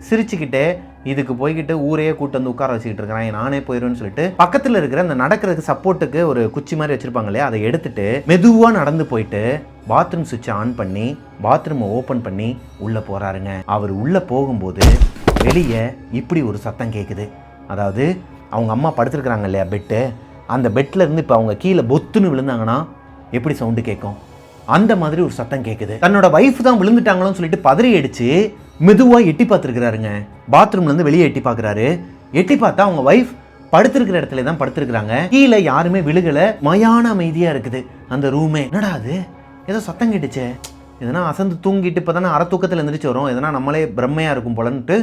சிரிச்சுக்கிட்டே, இதுக்கு போய்கிட்டு ஊரையே கூட்டு வந்து உட்கார வச்சுக்கிட்டு இருக்கிறான், நானே போயிடுவேன்னு சொல்லிட்டு பக்கத்தில் இருக்கிற அந்த நடக்கிறதுக்கு சப்போர்ட்டுக்கு ஒரு குச்சி மாதிரி வச்சிருப்பாங்க இல்லையா, அதை எடுத்துட்டு மெதுவாக நடந்து போயிட்டு பாத்ரூம் சுவிட்சை ஆன் பண்ணி பாத்ரூமை ஓப்பன் பண்ணி உள்ளே போகிறாருங்க. அவர் உள்ளே போகும்போது வெளியே இப்படி ஒரு சத்தம் கேட்குது. அதாவது அவங்க அம்மா படுத்துருக்குறாங்க இல்லையா பெட்டு, அந்த பெட்டில் இருந்து இப்போ அவங்க கீழே பொத்துன்னு விழுந்தாங்கன்னா எப்படி சவுண்டு கேட்கும், அந்த மாதிரி ஒரு சத்தம் கேட்குது. தன்னோட வைஃப் தான் விழுந்துட்டாங்களோன்னு சொல்லிட்டு பதறி அடிச்சு மெதுவாக எட்டி பார்த்துருக்கிறாருங்க. பாத்ரூம்லேருந்து வெளியே எட்டி பார்க்குறாரு. எட்டி பார்த்தா அவங்க வைஃப் படுத்திருக்கிற இடத்துல தான் படுத்திருக்கிறாங்க. கீழே யாருமே விழுகலை, மயான அமைதியாக இருக்குது அந்த ரூமே. என்னடா அது, ஏதோ சத்தம் கேட்டுச்சே, எதனா அசந்து தூங்கிட்டு இப்போ தானே அரை தூக்கத்தில் எழுந்திரிச்சு வரும், எதனா நம்மளே பிரம்மையாக இருக்கும் போலன்ட்டு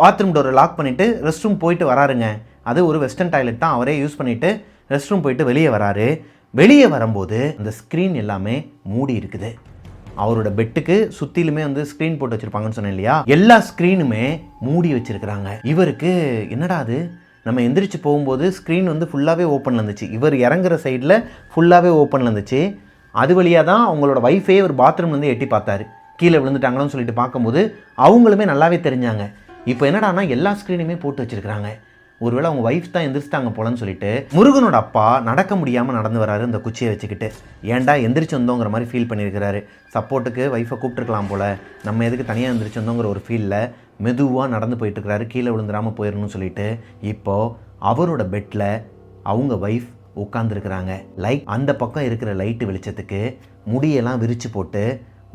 பாத்ரூம் டோரை லாக் பண்ணிவிட்டு ரெஸ்ட் ரூம் போயிட்டு வராருங்க. அது ஒரு வெஸ்டர்ன் டாய்லெட் தான், அவரே யூஸ் பண்ணிவிட்டு ரெஸ்ட் ரூம் போயிட்டு வெளியே வராரு. வெளியே வரும்போது அந்த ஸ்க்ரீன் எல்லாமே மூடி இருக்குது. அவரோட பெட்டுக்கு சுற்றிலுமே வந்து ஸ்க்ரீன் போட்டு வச்சுருப்பாங்கன்னு சொன்னேன் இல்லையா, எல்லா ஸ்க்ரீனுமே மூடி வச்சுருக்கிறாங்க. இவருக்கு என்னடா அது, நம்ம எந்திரிச்சு போகும்போது ஸ்க்ரீன் வந்து ஃபுல்லாகவே ஓப்பனில் இருந்துச்சு, இவர் இறங்குற சைடில் ஃபுல்லாகவே ஓப்பனில் இருந்துச்சு. அது வழியாக தான் அவங்களோட வைஃபே ஒரு பாத்ரூம்லேருந்து எட்டி பார்த்தாரு. கீழே விழுந்துட்டாங்களோன்னு சொல்லிட்டு பார்க்கும்போது அவங்களுமே நல்லாவே தெரிஞ்சாங்க. இப்போ என்னடானா எல்லா ஸ்க்ரீனுமே போட்டு வச்சுருக்கிறாங்க. ஒருவேளை அவங்க வைஃப் தான் எந்திரிச்சிட்டாங்க போலன்னு சொல்லிட்டு முருகனோட அப்பா நடக்க முடியாமல் நடந்து வராரு இந்த குச்சியை வச்சுக்கிட்டு. ஏன்டா எந்திரிச்சு வந்தோங்கிற மாதிரி ஃபீல் பண்ணியிருக்கிறாரு. சப்போர்ட்டுக்கு வைஃபை கூப்பிட்டுருக்கலாம் போல், நம்ம எதுக்கு தனியாக எந்திரிச்சு வந்தோங்கிற ஒரு ஃபீலில் மெதுவாக நடந்து போயிட்டுருக்கிறாரு, கீழே விழுந்துடாமல் போயிடணும்னு சொல்லிட்டு. இப்போது அவரோட பெட்டில் அவங்க வைஃப் உட்காந்துருக்குறாங்க. அந்த பக்கம் இருக்கிற லைட்டு வெளிச்சத்துக்கு முடியெல்லாம் விரித்து போட்டு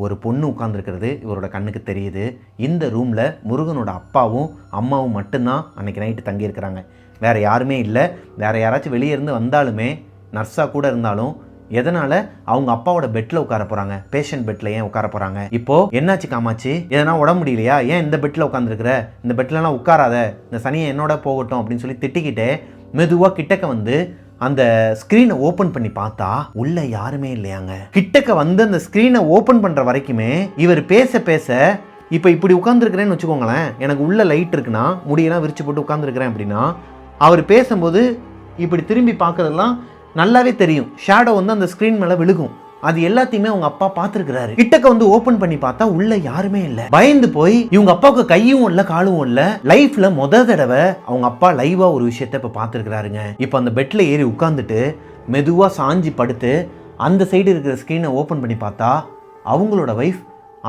ஒரு பொண்ணு உட்காந்துருக்கிறது இவரோட கண்ணுக்கு தெரியுது. இந்த ரூமில் முருகனோட அப்பாவும் அம்மாவும் மட்டும்தான் அன்றைக்கி நைட்டு தங்கியிருக்கிறாங்க. வேறு யாருமே இல்லை. வேறு யாராச்சும் வெளியே இருந்து வந்தாலுமே, நர்ஸாக கூட இருந்தாலும், எதனால் அவங்க அப்பாவோட பெட்டில் உட்கார போகிறாங்க, பேஷண்ட் பெட்டில் ஏன் உட்கார போகிறாங்க? இப்போது என்னாச்சு காமாச்சு, எதனா உடம்பு முடியலையா, ஏன் இந்த பெட்டில் உட்காந்துருக்குற, இந்த பெட்டிலலாம் உட்காராத, இந்த சனியை என்னோட போகட்டும் அப்படின்னு சொல்லி திட்டிக்கிட்டே மெதுவாக கிட்டக்க வந்து அந்த ஸ்க்ரீனை ஓப்பன் பண்ணி பார்த்தா உள்ள யாருமே இல்லையாங்க. கிட்டக்க வந்து அந்த ஸ்க்ரீனை ஓப்பன் பண்ணுற வரைக்குமே இவர் பேச பேச, இப்போ இப்படி உட்காந்துருக்கிறேன்னு வச்சுக்கோங்களேன், எனக்கு உள்ள லைட் இருக்குன்னா, முடியெல்லாம் விரிச்சு போட்டு உட்காந்துருக்கிறேன் அப்படின்னா, அவர் பேசும்போது இப்படி திரும்பி பார்க்கறதெல்லாம் நல்லாவே தெரியும். ஷேடோ வந்து அந்த ஸ்க்ரீன் மேலே விழுகும். அது எல்லாத்தையுமே அவங்க அப்பா பார்த்துருக்கிறாரு. கிட்டக்க வந்து ஓப்பன் பண்ணி பார்த்தா உள்ள யாருமே இல்லை. பயந்து போய் இவங்க அப்பாவுக்கு கையும் இல்லை காலும் இல்லை. லைஃப்ல தடவை அவங்க அப்பா லைவா ஒரு விஷயத்த இப்ப பார்த்துருக்கிறாருங்க. இப்போ அந்த பெட்ல ஏறி உட்கார்ந்துட்டு மெதுவா சாஞ்சி படுத்து அந்த சைடு இருக்கிற ஸ்கிரீனை ஓப்பன் பண்ணி பார்த்தா அவங்களோட வைஃப்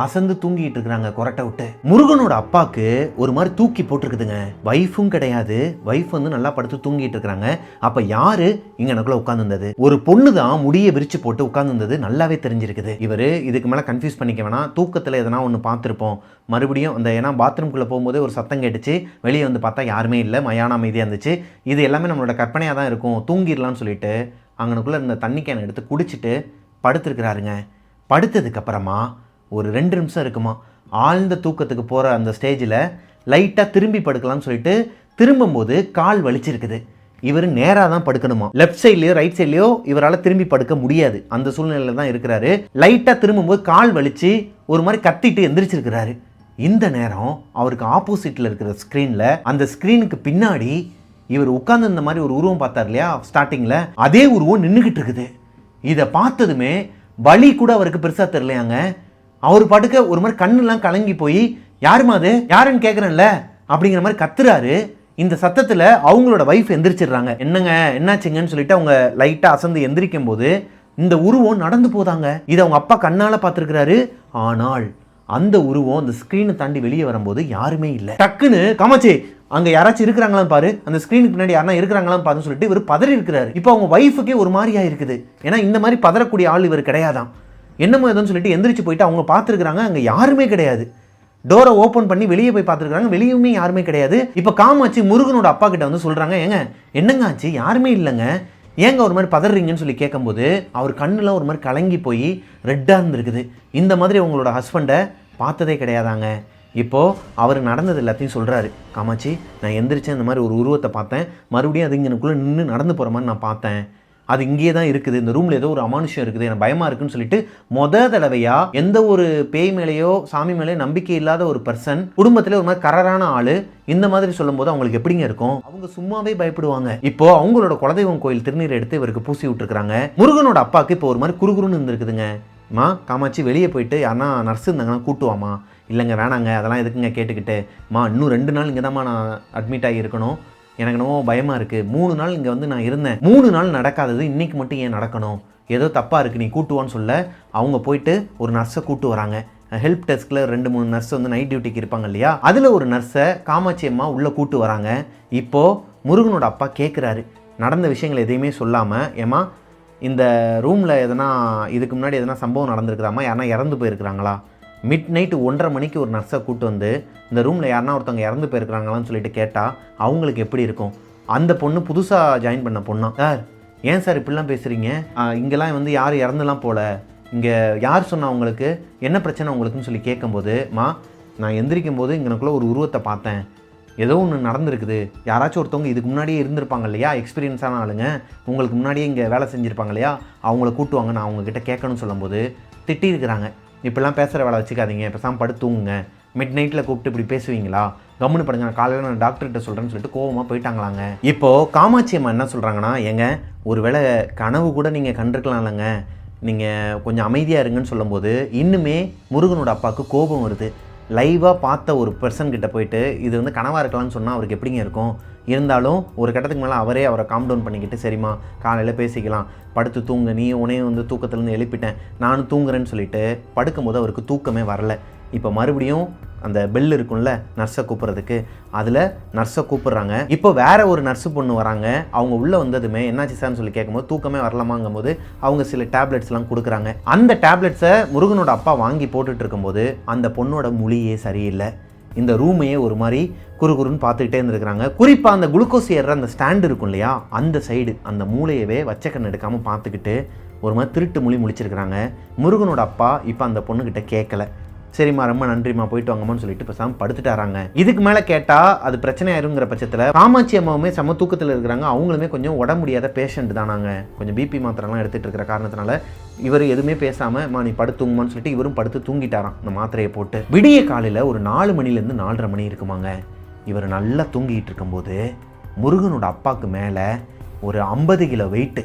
அசந்து தூங்கிட்டு இருக்கிறாங்க கொரட்டை விட்டு. முருகனோட அப்பாக்கு ஒரு மாதிரி தூக்கி போட்டிருக்குதுங்க. வைஃபும் கிடையாது, வைஃப் வந்து நல்லா படுத்து தூங்கிட்டு இருக்கிறாங்க. அப்ப யாரு இங்க எனக்குள்ள உட்கார்ந்துருந்தது? ஒரு பொண்ணு தான் முடியை விரிச்சு போட்டு உட்கார்ந்துருந்தது நல்லாவே தெரிஞ்சிருக்குது. இவரு இதுக்கு மேல கன்ஃபியூஸ் பண்ணிக்க வேணாம், தூக்கத்துல எதனா ஒன்று பார்த்துருப்போம். மறுபடியும் அந்த ஏன்னா பாத்ரூம்குள்ளே போகும்போது ஒரு சத்தம் கேட்டுச்சு, வெளியே வந்து பார்த்தா யாருமே இல்லை, மயான அமைதியாக இருந்துச்சு. இது எல்லாமே நம்மளோட கற்பனையாக தான் இருக்கும், தூங்கிடலான்னு சொல்லிட்டு அங்கனுக்குள்ளே இருந்த தண்ணி கேனை எடுத்து குடிச்சிட்டு படுத்துருக்கிறாருங்க. படுத்ததுக்கப்புறமா ஒரு 2 நிமிஷம் இருக்குமா, ஆழ்ந்த தூக்கத்துக்கு போகிற அந்த ஸ்டேஜில் லைட்டாக திரும்பி படுக்கலாம்னு சொல்லிட்டு திரும்பும்போது கால் வலிச்சிருக்குது. இவர் நேராக தான் படுக்கணுமா, லெஃப்ட் சைட்லையோ ரைட் சைட்லையோ இவரால் திரும்பி படுக்க முடியாது, அந்த சூழ்நிலையில் தான் இருக்கிறாரு. லைட்டாக திரும்பும்போது கால் வலிச்சு ஒரு மாதிரி கத்திட்டு எந்திரிச்சிருக்கிறாரு. இந்த நேரம் அவருக்கு ஆப்போசிட்டில் இருக்கிற ஸ்க்ரீனில், அந்த ஸ்க்ரீனுக்கு பின்னாடி இவர் உட்கார்ந்து இந்த மாதிரி ஒரு உருவம் பார்த்தார் இல்லையா ஸ்டார்டிங்கில், அதே உருவம் நின்றுக்கிட்டு இருக்குது. இதை பார்த்ததுமே வலி கூட அவருக்கு பெருசாக தெரியலையாங்க. அவர் படுக்க ஒரு மாதிரி கண்ணெல்லாம் கலங்கி போய் யாருமா அது, யாருன்னு கேட்குறேன்ல அப்படிங்கிற மாதிரி கத்துறாரு. இந்த சத்தத்தில் அவங்களோட வைஃப் எந்திரிச்சிடுறாங்க. என்னங்க என்னாச்சுங்கன்னு சொல்லிட்டு அவங்க லைட்டாக அசந்து எந்திரிக்கும் போது இந்த உருவம் நடந்து போதாங்க. இதை அவங்க அப்பா கண்ணால் பார்த்துருக்கிறாரு. ஆனால் அந்த உருவம் அந்த ஸ்க்ரீனை தாண்டி வெளியே வரும்போது யாருமே இல்லை. டக்குன்னு காமாச்சி அங்கே யாராச்சும் இருக்கிறாங்களான்னு பாரு, அந்த ஸ்க்ரீனுக்கு பின்னாடி யாரா இருக்கிறாங்களான்னு பாருன்னு சொல்லிட்டு இவர் பதறி இருக்கிறாரு. இப்போ அவங்க வைஃபுக்கே ஒரு மாதிரியா இருக்குது. ஏன்னா இந்த மாதிரி பதறக்கூடிய ஆள் இவர் கிடையாதான். என்னமோ எதுன்னு சொல்லிட்டு எந்திரிச்சு போயிட்டு அவங்க பார்த்துருக்குறாங்க, அங்கே யாருமே கிடையாது. டோரை ஓப்பன் பண்ணி வெளியே போய் பார்த்துருக்காங்க, வெளியுமே யாருமே கிடையாது. இப்போ காமாட்சி முருகனோட அப்பா கிட்ட வந்து சொல்கிறாங்க, ஏங்க என்னங்க ஆச்சு, யாருமே இல்லைங்க, ஏங்க ஒரு மாதிரி பதறீங்கன்னு சொல்லி கேட்கும்போது அவர் கண்ணுலாம் ஒரு மாதிரி கலங்கி போய் ரெட்டாக இருந்திருக்குது. இந்த மாதிரி உங்களோட ஹஸ்பண்டை பார்த்ததே கிடையாதாங்க. இப்போது அவர் நடந்தது எல்லாத்தையும் சொல்கிறாரு. காமாட்சி நான் எந்திரிச்சேன், இந்த மாதிரி ஒரு உருவத்தை பார்த்தேன், மறுபடியும் அது இங்கனுக்குள்ளே நின்று நடந்து போகிற மாதிரி நான் பார்த்தேன், அது இங்கேயே தான் இருக்குது, இந்த ரூமில் ஏதோ ஒரு அமானுஷம் இருக்குது, எனக்கு பயமாக இருக்குன்னு சொல்லிட்டு தடவையாக எந்த ஒரு பேய் மேலேயோ சாமி மேலேயோ நம்பிக்கை இல்லாத ஒரு பர்சன் குடும்பத்தில் ஒரு மாதிரி கரரான ஆள் இந்த மாதிரி சொல்லும்போது அவங்களுக்கு எப்படிங்க இருக்கும்? அவங்க சும்மாவே பயப்படுவாங்க. இப்போ அவங்களோட குலதெய்வம் கோயில் திருநீர் எடுத்து இவருக்கு பூசி விட்டுருக்காங்க. முருகனோட அப்பாவுக்கு இப்போ ஒரு மாதிரி குறுகுறுன்னு இருந்திருக்குதுங்க. மா காமாட்சி வெளியே போயிட்டு யாருன்னா நர்ஸ் இருந்தாங்கன்னா கூட்டுவாமா. இல்லைங்க வேணாங்க, அதெல்லாம் எதுக்குங்க கேட்டுக்கிட்டு, மா இன்னும் 2 நாள் இங்கே தான்மா நான் அட்மிட் ஆகி இருக்கணும், எனக்கு என்னவோ பயமாக இருக்குது, 3 நாள் இங்கே வந்து நான் இருந்தேன், 3 நாள் நடக்காதது இன்றைக்கி மட்டும் ஏன் நடக்கணும், ஏதோ தப்பாக இருக்குது, நீ கூட்டுவான்னு சொல்ல அவங்க போயிட்டு ஒரு நர்ஸை கூட்டு வராங்க. ஹெல்ப் டெஸ்கில் 2-3 நர்ஸ் வந்து நைட் டியூட்டிக்கு இருப்பாங்க இல்லையா, அதில் ஒரு நர்ஸை காமாட்சி அம்மா உள்ளே கூட்டு வராங்க. இப்போது முருகனோட அப்பா கேட்குறாரு, நடந்த விஷயங்கள் எதையுமே சொல்லாமல், ஏமா இந்த ரூமில் எதனா இதுக்கு முன்னாடி எதனா சம்பவம் நடந்திருக்குதாம்மா, யாருன்னா இறந்து போயிருக்கிறாங்களா, மிட் நைட்டு 1:30 மணிக்கு ஒரு நர்ஸை கூட்டு வந்து இந்த ரூமில் யாருன்னா ஒருத்தவங்க இறந்து போயிருக்கிறாங்களான்னு சொல்லிட்டு கேட்டால் அவங்களுக்கு எப்படி இருக்கும்? அந்த பொண்ணு புதுசாக ஜாயின் பண்ண பொண்ணா. சார் ஏன் சார் இப்படிலாம் பேசுகிறீங்க, இங்கெல்லாம் வந்து யாரும் இறந்துலாம் போல, இங்கே யார் சொன்னால் உங்களுக்கு என்ன பிரச்சனை உங்களுக்குன்னு சொல்லி கேட்கும்போது, மா நான் எந்திரிக்கும் போது இங்கனக்குள்ளே ஒரு உருவத்தை பார்த்தேன், ஏதோ ஒன்று நடந்திருக்குது, யாராச்சும் ஒருத்தவங்க இதுக்கு முன்னாடியே இருந்திருப்பாங்க இல்லையா, எக்ஸ்பீரியன்ஸான ஆளுங்க, உங்களுக்கு முன்னாடியே இங்கே வேலை செஞ்சுருப்பாங்க இல்லையா, அவங்கள கூட்டுவாங்க, நான் அவங்கக்கிட்ட கேட்கணும்னு சொல்லும்போது திட்டிருக்கிறாங்க. இப்படிலாம் பேசுகிற வேலை வச்சுக்காதீங்க, பேசாமல் படுத்து தூங்குங்க, மிட் நைட்டில் கூப்பிட்டு இப்படி பேசுவீங்களா, கம்முன்னு படுங்க, நான் காலையில் நான் டாக்டர்கிட்ட சொல்கிறேன்னு சொல்லிட்டு கோவமாக போயிட்டாங்களாங்க. இப்போது காமாட்சி அம்மா என்ன சொல்கிறாங்கன்னா, ஏங்க ஒரு வேளை கனவு கூட நீங்கள் கண்டிருக்கலாம் இல்லைங்க, நீங்கள் கொஞ்சம் அமைதியாக இருங்கன்னு சொல்லும்போது இன்னுமே முருகனோட அப்பாவுக்கு கோபம் வருது. லைவாக பார்த்த ஒரு பர்சன்கிட்ட போயிட்டு இது வந்து கனவாக இருக்கலாம்னு சொன்னால் அவருக்கு எப்படிங்க இருக்கும்? இருந்தாலும் ஒரு கட்டத்துக்கு மேலே அவரை காம் டவுன் பண்ணிக்கிட்டு, சரிம்மா காலையில் பேசிக்கலாம், படுத்து தூங்க, நீ உனையும் வந்து தூக்கத்துலேருந்து எழுப்பிட்டேன், நானும் தூங்குறேன்னு சொல்லிட்டு படுக்கும்போது அவருக்கு தூக்கமே வரல. இப்போ மறுபடியும் அந்த பெல் இருக்கும்ல நர்ஸை கூப்பிட்றதுக்கு, அதில் நர்ஸை கூப்பிட்றாங்க. இப்போ வேறு ஒரு நர்ஸு பொண்ணு வராங்க. அவங்க உள்ளே வந்ததுமே என்னாச்சு சார்னு சொல்லி கேட்கும்போது தூக்கமே வரலாமாங்கும் போது அவங்க சில டேப்லெட்ஸ்லாம் கொடுக்குறாங்க. அந்த டேப்லெட்ஸை முருகனோட அப்பா வாங்கி போட்டுட்டு இருக்கும்போது அந்த பொண்ணோட மொழியே சரியில்லை. இந்த ரூமையே ஒரு மாதிரி குறுகுறுன்னு பார்த்துக்கிட்டே இருந்துருக்குறாங்க. குறிப்பாக அந்த குளுக்கோஸ் ஏறுற அந்த ஸ்டாண்டு இருக்கும் இல்லையா, அந்த சைடு அந்த மூளையவே வச்சக்கண்ணு எடுக்காமல் பார்த்துக்கிட்டு ஒரு மாதிரி திருட்டு மொழி முழிச்சிருக்கிறாங்க. முருகனோட அப்பா இப்போ அந்த பொண்ணுக்கிட்ட கேட்கல, சரிம்மா ரொம்ப நன்றிம்மா போயிட்டு வாங்கம்மான்னு சொல்லிட்டு பேசாமல் படுத்துட்டாராங்க. இதுக்கு மேலே கேட்டால் அது பிரச்சனை ஆயிருங்கிற பட்சத்தில் காமாட்சி அம்மாவுமே செம தூக்கத்தில் இருக்கிறாங்க. அவங்களுமே கொஞ்சம் உடம்பு முடியாத பேஷண்ட் தானாங்க, கொஞ்சம் பிபி மாத்திரைலாம் எடுத்துகிட்டு இருக்கிற காரணத்தினால இவர் எதுவுமே பேசாமல் நீ படுத்து தூங்குமான்னு சொல்லிட்டு இவரும் படுத்து தூங்கிட்டாராம் இந்த மாத்திரையை போட்டு. விடிய காலையில் ஒரு 4 மணிலேருந்து 4:30 மணி இருக்குமாங்க. இவர் நல்லா தூங்கிட்டு இருக்கும்போது முருகனோட அப்பாவுக்கு மேலே ஒரு 50 கிலோ வெயிட்டு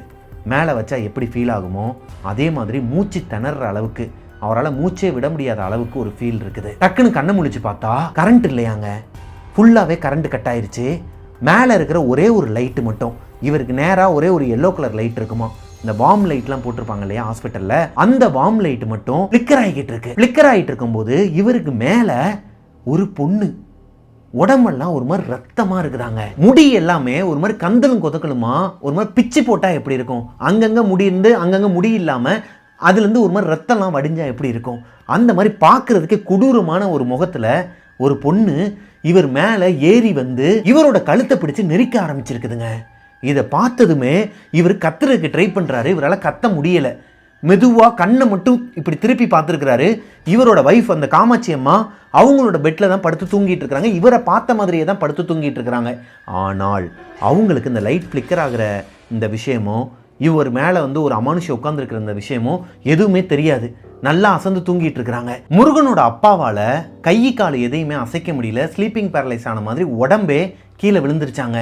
மேலே வச்சா எப்படி ஃபீல் ஆகுமோ அதே மாதிரி மூச்சு திணற அளவுக்கு, அவரால் மூச்சே விட முடியாத அளவுக்கு ஒரு ஃபீல் இருக்குது. டக்குன்னு கண்ணை முழிச்சு பார்த்தா கரண்ட் இல்லையாங்க, ஃபுல்லாகவே கரண்ட் கட் ஆயிடுச்சு. மேலே இருக்கிற ஒரே ஒரு லைட்டு மட்டும், இவருக்கு நேராக ஒரே ஒரு எல்லோ கலர் லைட் இருக்குமா, இந்த வார்ம் லைட்லாம் போட்டிருப்பாங்க இல்லையா ஹாஸ்பிட்டல்ல, அந்த வார்ம் லைட் மட்டும் ஃபிளிக்கர் ஆகிட்டு இருக்கு. ஃபிளிக்கர் ஆகிட்டு இருக்கும்போது இவருக்கு மேல ஒரு பொண்ணு உடம்பெல்லாம் ஒரு மாதிரி ரத்தமா இருக்குதாங்க. முடி எல்லாமே ஒரு மாதிரி கந்தலும் கொதக்கலுமா ஒரு மாதிரி பிச்சு போட்டா எப்படி இருக்கும், அங்கங்க முடி இருந்து அங்கங்க முடி இல்லாம அதுல இருந்து ஒரு மாதிரி ரத்தம்லாம் வடிஞ்சா எப்படி இருக்கும், அந்த மாதிரி பார்க்கறதுக்கே கொடூரமான ஒரு முகத்துல ஒரு பொண்ணு இவர் மேல ஏறி வந்து இவரோட கழுத்தை பிடிச்சு நெரிக்க ஆரம்பிச்சிருக்குதுங்க. இதை பார்த்ததுமே இவர் கத்துறதுக்கு ட்ரை பண்றாரு, இவரால் கத்த முடியல. மெதுவா கண்ணை மட்டும் இப்படி திருப்பி பார்த்துருக்கிறாரு. இவரோட வைஃப் அந்த காமாட்சி அம்மா அவங்களோட பெட்டில் தான் படுத்து தூங்கிட்டு இருக்கிறாங்க. இவரை பார்த்த மாதிரியே தான் படுத்து தூங்கிட்டு இருக்கிறாங்க. ஆனால் அவங்களுக்கு இந்த லைட் ஃப்ளிக்கர் ஆகிற இந்த விஷயமோ இவர் மேலே வந்து ஒரு அமானுஷம் உட்காந்துருக்கிற இந்த விஷயமோ எதுவுமே தெரியாது. நல்லா அசந்து தூங்கிட்டு இருக்கிறாங்க. முருகனோட அப்பாவால் கை கால் எதையுமே அசைக்க முடியல. ஸ்லீப்பிங் பேரலைஸ் ஆன மாதிரி உடம்பே கீழே விழுந்துருச்சாங்க.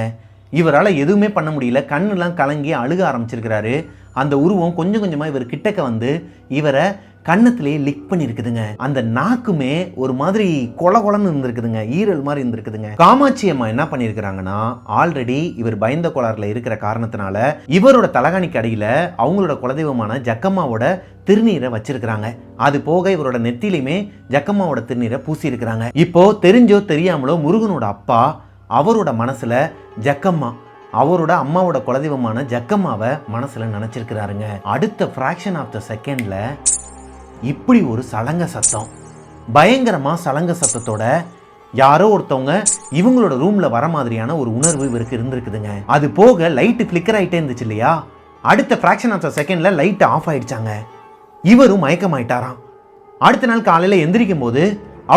இவரால் எதுவுமே பண்ண முடியல. கண்ணெல்லாம் கலங்கி அழுக ஆரம்பிச்சிருக்கிறாரு. அந்த உருவம் கொஞ்சம் கொஞ்சமாக இவர் கிட்டக்க வந்து இவரை கண்ணத்திலேயே லிக் பண்ணியிருக்குதுங்க. அந்த நாக்குமே ஒரு மாதிரி கொலன்னு இருந்திருக்குதுங்க, ஈரல் மாதிரி இருந்திருக்குதுங்க. காமாட்சி அம்மா என்ன பண்ணியிருக்கிறாங்கன்னா, ஆல்ரெடி இவர் பயந்த கோளாறுல இருக்கிற காரணத்தினால இவரோட தலகாணிக்கு அடியில் அவங்களோட குலதெய்வமான ஜக்கம்மாவோட திருநீரை வச்சிருக்கிறாங்க. அது போக இவரோட நெத்திலையுமே ஜக்கம்மாவோட திருநீரை பூசி இருக்கிறாங்க. இப்போ தெரிஞ்சோ தெரியாமலோ முருகனோட அப்பா அவரோட மனசுல ஜக்கம்மா, அவரோட அம்மாவோட குலதெய்வமான ஜக்கம்மாவை மனசுல நினைச்சிருக்கிறாருங்க. அடுத்த ஃபிராக்ஷன் ஆஃப் த செகண்ட்ல இப்படி ஒரு சலங்க சத்தம், பயங்கரமா சலங்க சத்தத்தோட யாரோ ஒருத்தவங்க இவங்களோட ரூம்ல வர மாதிரியான ஒரு உணர்வு இவருக்கு இருந்திருக்குதுங்க. அது போக லைட் ஃபிளிக்கர் ஆயிட்டே இருந்துச்சு இல்லையா, அடுத்த ஃபிராக்ஷன் ஆஃப் த செகண்ட்ல லைட் ஆஃப் ஆயிடுச்சாங்க. இவரும் மயக்கமாயிட்டாராம். அடுத்த நாள் காலையில எந்திரிக்கும் போது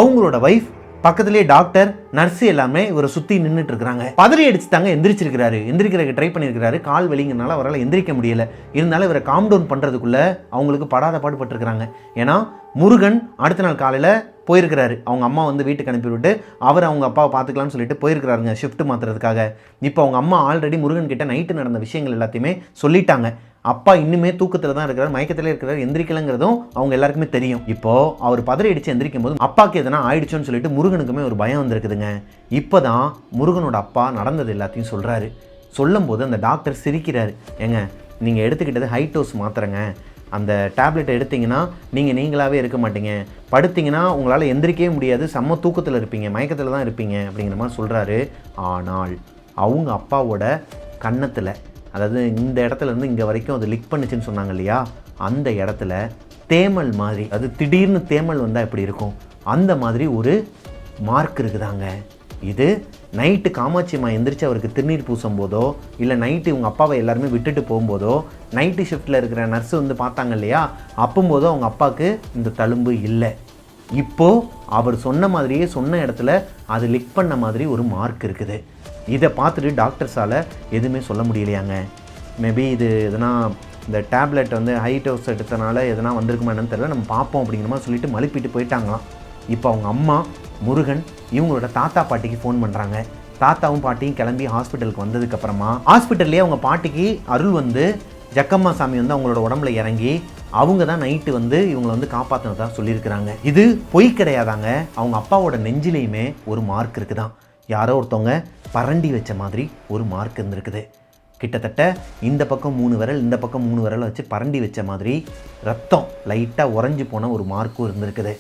அவங்களோட வைஃப் பக்கத்திலே டாக்டர் நர்ஸ் எல்லாமே இவரை சுற்றி நின்றுட்டு இருக்கிறாங்க. பதறி அடிச்சு தாங்க எந்திரிச்சிருக்கிறாரு. எந்திரிக்கிறதுக்கு ட்ரை பண்ணியிருக்கிறாரு. கால் வெளிங்கனால அவரால் எந்திரிக்க முடியல. இருந்தாலும் இவரை காம் டவுன் பண்ணுறதுக்குள்ள அவங்களுக்கு படாத பாடுபட்டுருக்கிறாங்க. ஏன்னா முருகன் அடுத்த நாள் காலையில் போயிருக்கிறாரு. அவங்க அம்மா வந்து வீட்டுக்கு அனுப்பிவிட்டு அவர் அவங்க அப்பாவை பார்த்துக்கலாம்னு சொல்லிட்டு போயிருக்கிறாருங்க ஷிஃப்ட் மாற்றுறதுக்காக. இப்போ அவங்க அம்மா ஆல்ரெடி முருகன் கிட்ட நைட்டு நடந்த விஷயங்கள் எல்லாத்தையுமே சொல்லிட்டாங்க. அப்பா இன்னுமே தூக்கத்தில் தான் இருக்கிறார், மயக்கத்தில் இருக்கிறார், எந்திரிக்கலங்கிறதும் அவங்க எல்லாருக்குமே தெரியும். இப்போ அவர் பதறி அடிச்சு எந்திரிக்கும் போது அப்பாவுக்கு எதனா ஆயிடுச்சோன்னு சொல்லிட்டு முருகனுக்குமே ஒரு பயம் வந்திருக்குதுங்க. இப்போதான் முருகனோட அப்பா நடந்தது எல்லாத்தையும் சொல்கிறாரு. சொல்லும் போது அந்த டாக்டர் சிரிக்கிறாரு. ஏங்க, நீங்கள் எடுத்துக்கிட்டது ஹை டோஸ் மாத்திரைங்க, அந்த டேப்லெட்டை எடுத்திங்கன்னா நீங்கள் நீங்களாகவே இருக்க மாட்டீங்க, படுத்திங்கன்னா உங்களால் எந்திரிக்கவே முடியாது, செம்ம தூக்கத்தில் இருப்பீங்க, மயக்கத்தில் தான் இருப்பீங்க அப்படிங்கிற மாதிரி சொல்கிறாரு. ஆனால் அவங்க அப்பாவோட கன்னத்தில், அதாவது இந்த இடத்துல இருந்து இங்கே வரைக்கும் அது லிக் பண்ணுச்சுன்னு சொன்னாங்க இல்லையா, அந்த இடத்துல தேமல் மாதிரி, அது திடீர்னு தேமல் வந்தால் எப்படி இருக்கும் அந்த மாதிரி ஒரு மார்க் இருக்குதாங்க. இது நைட்டு காமாட்சி அம்மா எந்திரிச்சு அவருக்கு திருநீர் பூசும் போதோ, இல்லை நைட்டு இவங்க அப்பாவை எல்லாருமே விட்டுட்டு போகும்போதோ, நைட்டு ஷிஃப்ட்டில் இருக்கிற நர்ஸு வந்து பார்த்தாங்க இல்லையா, அப்போம்போதோ அவங்க அப்பாவுக்கு இந்த தழும்பு இல்லை. இப்போது அவர் சொன்ன மாதிரியே சொன்ன இடத்துல அது லிக் பண்ண மாதிரி ஒரு மார்க் இருக்குது. இதை பார்த்துட்டு டாக்டர்ஸால் எதுவுமே சொல்ல முடியலையாங்க. மேபி இது எதனா இந்த டேப்லெட் வந்து ஹை டோஸ் எடுத்தனால எதனா வந்திருக்குமா என்னன்னு தெரியல, நம்ம பார்ப்போம் அப்படிங்கிற மாதிரி சொல்லிட்டு மழுப்பிட்டு போயிட்டாங்களாம். இப்போ அவங்க அம்மா முருகன் இவங்களோட தாத்தா பாட்டிக்கு ஃபோன் பண்ணுறாங்க. தாத்தாவும் பாட்டியும் கிளம்பி ஹாஸ்பிட்டலுக்கு வந்ததுக்கப்புறமா ஹாஸ்பிட்டல்லேயே அவங்க பாட்டிக்கு அருள் வந்து ஜக்கம்மா சாமி வந்து அவங்களோட உடம்புல இறங்கி அவங்க தான் நைட்டு வந்து இவங்களை வந்து காப்பாற்றினதான் சொல்லியிருக்கிறாங்க. இது பொய் கிடையாதாங்க. அவங்க அப்பாவோட நெஞ்சிலையுமே ஒரு மார்க் இருக்குதான். யாரோ ஒருத்தவங்க பரண்டி வச்ச மாதிரி ஒரு மார்க் இருந்திருக்குது. கிட்டத்தட்ட இந்த பக்கம் 3 விரல், இந்த பக்கம் 3 விரலை வச்சு பரண்டி வச்ச மாதிரி ரத்தம் லைட்டாக உறைஞ்சி போன ஒரு மார்க்கும் இருந்திருக்குது.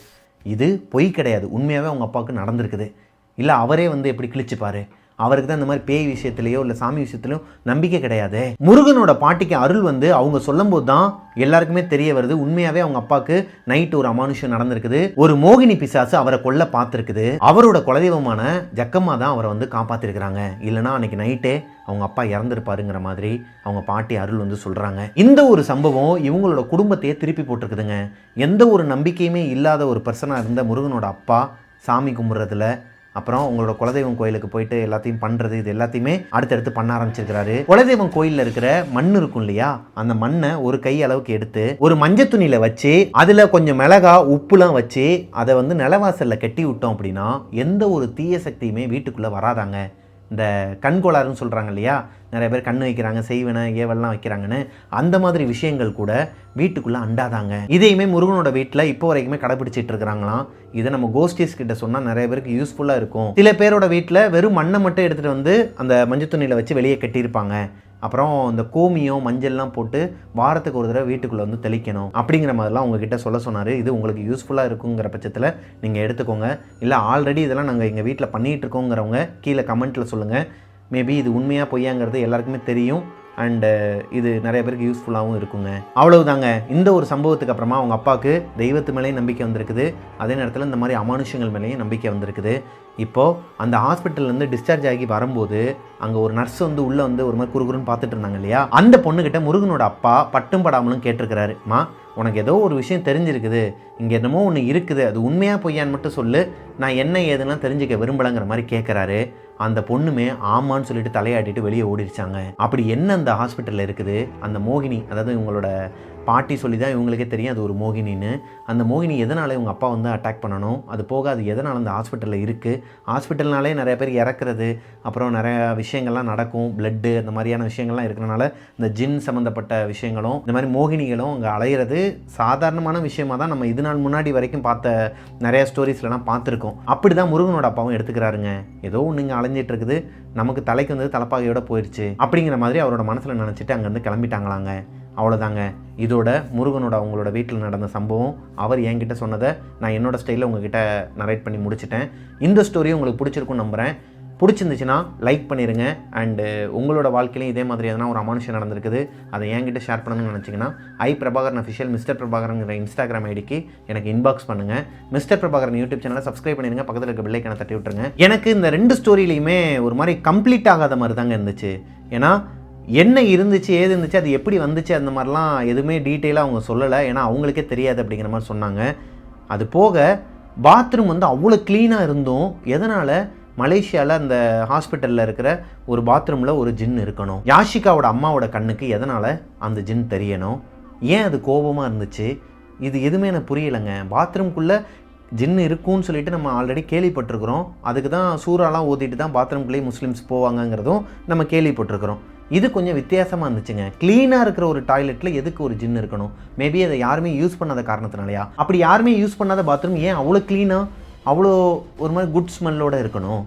இது பொய் கிடையாது, உண்மையாகவே அவங்க அப்பாவுக்கு நடந்திருக்குது. இல்லை அவரே வந்து எப்படி கிழிச்சுப்பார், அவருக்கு தான் இந்த மாதிரி பேய் விஷயத்துலையோ இல்லை சாமி விஷயத்துலையோ நம்பிக்கை கிடையாது. முருகனோட பாட்டிக்கு அருள் வந்து அவங்க சொல்லும் போது தான் எல்லாருக்குமே தெரிய வருது, உண்மையாகவே அவங்க அப்பாவுக்கு நைட்டு ஒரு அமானுஷம் நடந்திருக்குது. ஒரு மோகினி பிசாசு அவரை கொல்ல பார்த்துருக்குது. அவரோட குலதெய்வமான ஜக்கம்மா தான் அவரை வந்து காப்பாற்றிருக்கிறாங்க. இல்லைனா அன்னைக்கு நைட்டே அவங்க அப்பா இறந்துருப்பாருங்கிற மாதிரி அவங்க பாட்டி அருள் வந்து சொல்கிறாங்க. இந்த ஒரு சம்பவம் இவங்களோட குடும்பத்தையே திருப்பி போட்டிருக்குதுங்க. எந்த ஒரு நம்பிக்கையுமே இல்லாத ஒரு பர்சனாக இருந்த முருகனோட அப்பா சாமி கும்பிட்றதுல, அப்புறம் உங்களோட குலதெய்வம் கோயிலுக்கு போயிட்டு எல்லாத்தையும் பண்ணுறது, இது எல்லாத்தையுமே அடுத்தடுத்து பண்ண ஆரம்பிச்சிருக்கிறாரு. குலதெய்வம் கோயிலில் இருக்கிற மண் இருக்கும் இல்லையா, அந்த மண்ணை ஒரு கை அளவுக்கு எடுத்து ஒரு மஞ்சள் துணியில் வச்சு அதில் கொஞ்சம் மிளகா உப்புலாம் வச்சு அதை வந்து நிலவாசலில் கட்டி விட்டோம் அப்படின்னா எந்த ஒரு தீய சக்தியுமே வீட்டுக்குள்ளே வராதாங்க. இந்த கண்கோளாறுன்னு சொல்கிறாங்க இல்லையா, நிறைய பேர் கண் வைக்கிறாங்க, செய்வன ஏவல்லாம் வைக்கிறாங்கன்னு, அந்த மாதிரி விஷயங்கள் கூட வீட்டுக்குள்ளே அண்டாதாங்க. இதையுமே முருகனோட வீட்டில் இப்போ வரைக்குமே கடைப்பிடிச்சிட்டு இருக்கிறாங்களாம். இதை நம்ம கோஸ்டிஸ் கிட்ட சொன்னால் நிறைய பேருக்கு யூஸ்ஃபுல்லாக இருக்கும். சில பேரோட வீட்டில் வெறும் மண்ணை மட்டும் எடுத்துகிட்டு வந்து அந்த மஞ்சள் துணியில் வச்சு வெளியே கட்டியிருப்பாங்க. அப்புறம் இந்த கோமியம் மஞ்சள்லாம் போட்டு வாரத்துக்கு ஒரு தடவை வீட்டுக்குள்ளே வந்து தெளிக்கணும் அப்படிங்கிற மாதிரிலாம் உங்ககிட்ட சொல்ல சொன்னார். இது உங்களுக்கு யூஸ்ஃபுல்லாக இருக்குங்கிற பட்சத்தில் நீங்கள் எடுத்துக்கோங்க. இல்லை ஆல்ரெடி இதெல்லாம் நாங்கள் எங்கள் வீட்டில் பண்ணிகிட்டு இருக்கோங்கிறவங்க கீழே கமெண்ட்டில் சொல்லுங்கள். மேபி இது உண்மையாக பொய்யாங்கிறது எல்லாருக்குமே தெரியும். அண்டு இது நிறைய பேருக்கு யூஸ்ஃபுல்லாகவும் இருக்குங்க. அவ்வளவுதாங்க. இந்த ஒரு சம்பவத்துக்கு அப்புறமா அவங்க அப்பாவுக்கு தெய்வத்து மேலேயும் நம்பிக்கை வந்திருக்குது. அதே நேரத்தில் இந்த மாதிரி அமானுஷங்கள் மேலேயும் நம்பிக்கை வந்திருக்குது. இப்போது அந்த ஹாஸ்பிட்டல்லேருந்து டிஸ்சார்ஜ் ஆகி வரும்போது அங்கே ஒரு நர்ஸ் வந்து உள்ளே வந்து ஒரு மாதிரி குறுகுறுன்னு பார்த்துட்டு இருந்தாங்க இல்லையா, அந்த பொண்ணுக்கிட்ட முருகனோட அப்பா பட்டும் படாமலும் கேட்டிருக்கிறாரு, மா உனக்கு ஏதோ ஒரு விஷயம் தெரிஞ்சிருக்குது, இங்கே என்னமோ ஒன்று இருக்குது, அது உண்மையாக பொய்யான்னு மட்டும் சொல்லு, நான் என்ன ஏதுன்னா தெரிஞ்சுக்க விரும்பலைங்கிற மாதிரி கேட்குறாரு. அந்த பொண்ணுமே ஆமான்னு சொல்லிட்டு தலையாட்டிட்டு வெளியே ஓடிடுச்சாங்க. அப்படி என்ன அந்த ஹாஸ்பிட்டலில் இருக்குது, அந்த மோகினி, அதாவது இவங்களோட பாட்டி சொல்லி தான் இவங்களுக்கே தெரியும் அது ஒரு மோகினின்னு. அந்த மோகினி எதனால் இவங்க அப்பா வந்து அட்டாக் பண்ணணும், அது போக அது எதனால் அந்த ஹாஸ்பிட்டலில் இருக்குது, ஹாஸ்பிட்டல்னாலே நிறைய பேர் இறக்குறது, அப்புறம் நிறையா விஷயங்கள்லாம் நடக்கும், பிளட்டு அந்த மாதிரியான விஷயங்கள்லாம் இருக்கிறனால இந்த ஜின் சம்மந்தப்பட்ட விஷயங்களும் இந்த மாதிரி மோகினிகளும் அங்கே அலையிறது சாதாரணமான விஷயமாக தான் நம்ம இது நாள் முன்னாடி வரைக்கும் பார்த்த நிறையா ஸ்டோரிஸ்லாம் பார்த்துருக்கோம். அப்படி தான் முருகனோட அப்பாவும் எடுத்துக்கிறாருங்க. ஏதோ ஒன்று இங்கே அலைஞ்சிட்டு இருக்குது, நமக்கு தலைக்கு வந்து தலைப்பாகையோட போயிடுச்சு அப்படிங்கிற மாதிரி அவரோட மனசில் நினச்சிட்டு அங்கேருந்து கிளம்பிட்டாங்களாங்க. அவ்வளோதாங்க. இதோட முருகனோட அவங்களோட வீட்டில் நடந்த சம்பவம் அவர் என்கிட்ட சொன்னதை நான் என்னோடய ஸ்டைலில் உங்ககிட்ட நரேட் பண்ணி முடிச்சிட்டேன். இந்த ஸ்டோரியும் உங்களுக்கு பிடிச்சிருக்குன்னு நம்புகிறேன். பிடிச்சிருந்துச்சுன்னா லைக் பண்ணிடுங்க. அண்டு உங்களோட வாழ்க்கையிலையும் இதே மாதிரி எதனா ஒரு அமானுஷம் நடந்திருக்குது, அதை என்கிட்ட ஷேர் பண்ணணும்னு நினச்சிங்கன்னா பிரபாகரன் அஃபிஷியல் மிஸ்டர் பிரபாகரங்கிற இன்ஸ்டாகிராம் ஐடிக்கு எனக்கு இன்பாக்ஸ் பண்ணுங்கள். மிஸ்டர் பிரபாகரன் யூடியூப் சேனலை சப்ஸ்கிரைப் பண்ணிடுங்க, பக்கத்தில் இருக்க பெல் ஐக்கானை தட்டி விட்டுருங்க. எனக்கு இந்த 2 ஸ்டோரியிலையுமே ஒரு மாதிரி கம்ப்ளீட் ஆகாத மாதிரி தாங்க இருந்துச்சு. ஏன்னா என்ன இருந்துச்சு, ஏது இருந்துச்சு, அது எப்படி வந்துச்சு, அந்த மாதிரிலாம் எதுவுமே டீட்டெயிலாக அவங்க சொல்லலை. ஏன்னா அவங்களுக்கே தெரியாது அப்படிங்கிற மாதிரி சொன்னாங்க. அது போக பாத்ரூம் வந்து அவ்வளோ க்ளீனாக இருந்தும் எதனால் மலேசியாவில் அந்த ஹாஸ்பிட்டலில் இருக்கிற ஒரு பாத்ரூமில் ஒரு ஜின் இருக்கணும், யாஷிகாவோட அம்மாவோட கண்ணுக்கு எதனால் அந்த ஜின் தெரியணும், ஏன் அது கோபமாக இருந்துச்சு, இது எதுவுமே எனக்கு புரியலைங்க. பாத்ரூம்குள்ளே ஜின்னு இருக்குன்னு சொல்லிட்டு நம்ம ஆல்ரெடி கேள்விப்பட்டிருக்கிறோம். அதுக்கு தான் சூறாலாம் ஊற்றிட்டு தான் பாத்ரூம்குள்ளேயே முஸ்லீம்ஸ் போவாங்கங்கிறதும் நம்ம கேள்விப்பட்டிருக்கிறோம். இது கொஞ்சம் வித்தியாசமாக இருந்துச்சுங்க. க்ளீனாக இருக்கிற ஒரு டாய்லெட்டில் எதுக்கு ஒரு ஜின் இருக்கணும்? மேபி அதை யாருமே யூஸ் பண்ணாத காரணத்தினாலையா? அப்படி யாருமே யூஸ் பண்ணாத பாத்ரூம் ஏன் அவ்வளோ க்ளீனாக அவ்வளோ ஒரு மாதிரி குட் ஸ்மெல்லோடு இருக்கணும்?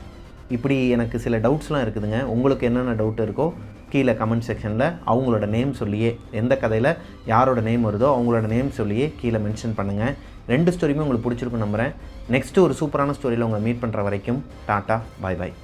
இப்படி எனக்கு சில டவுட்ஸ்லாம் இருக்குதுங்க. உங்களுக்கு என்னென்ன டவுட் இருக்கோ கீழே கமெண்ட் செக்ஷனில் அவங்களோட நேம் சொல்லியே, எந்த கதையில் யாரோட நேம் வருதோ அவங்களோட நேம் சொல்லியே கீழே மென்ஷன் பண்ணுங்கள். 2 ஸ்டோரியுமே உங்களுக்கு பிடிச்சிருக்குன்னு நம்புகிறேன். நெக்ஸ்ட்டு ஒரு சூப்பரான ஸ்டோரியில் உங்களை மீட் பண்ணுற வரைக்கும் டாட்டா, பாய் பாய்.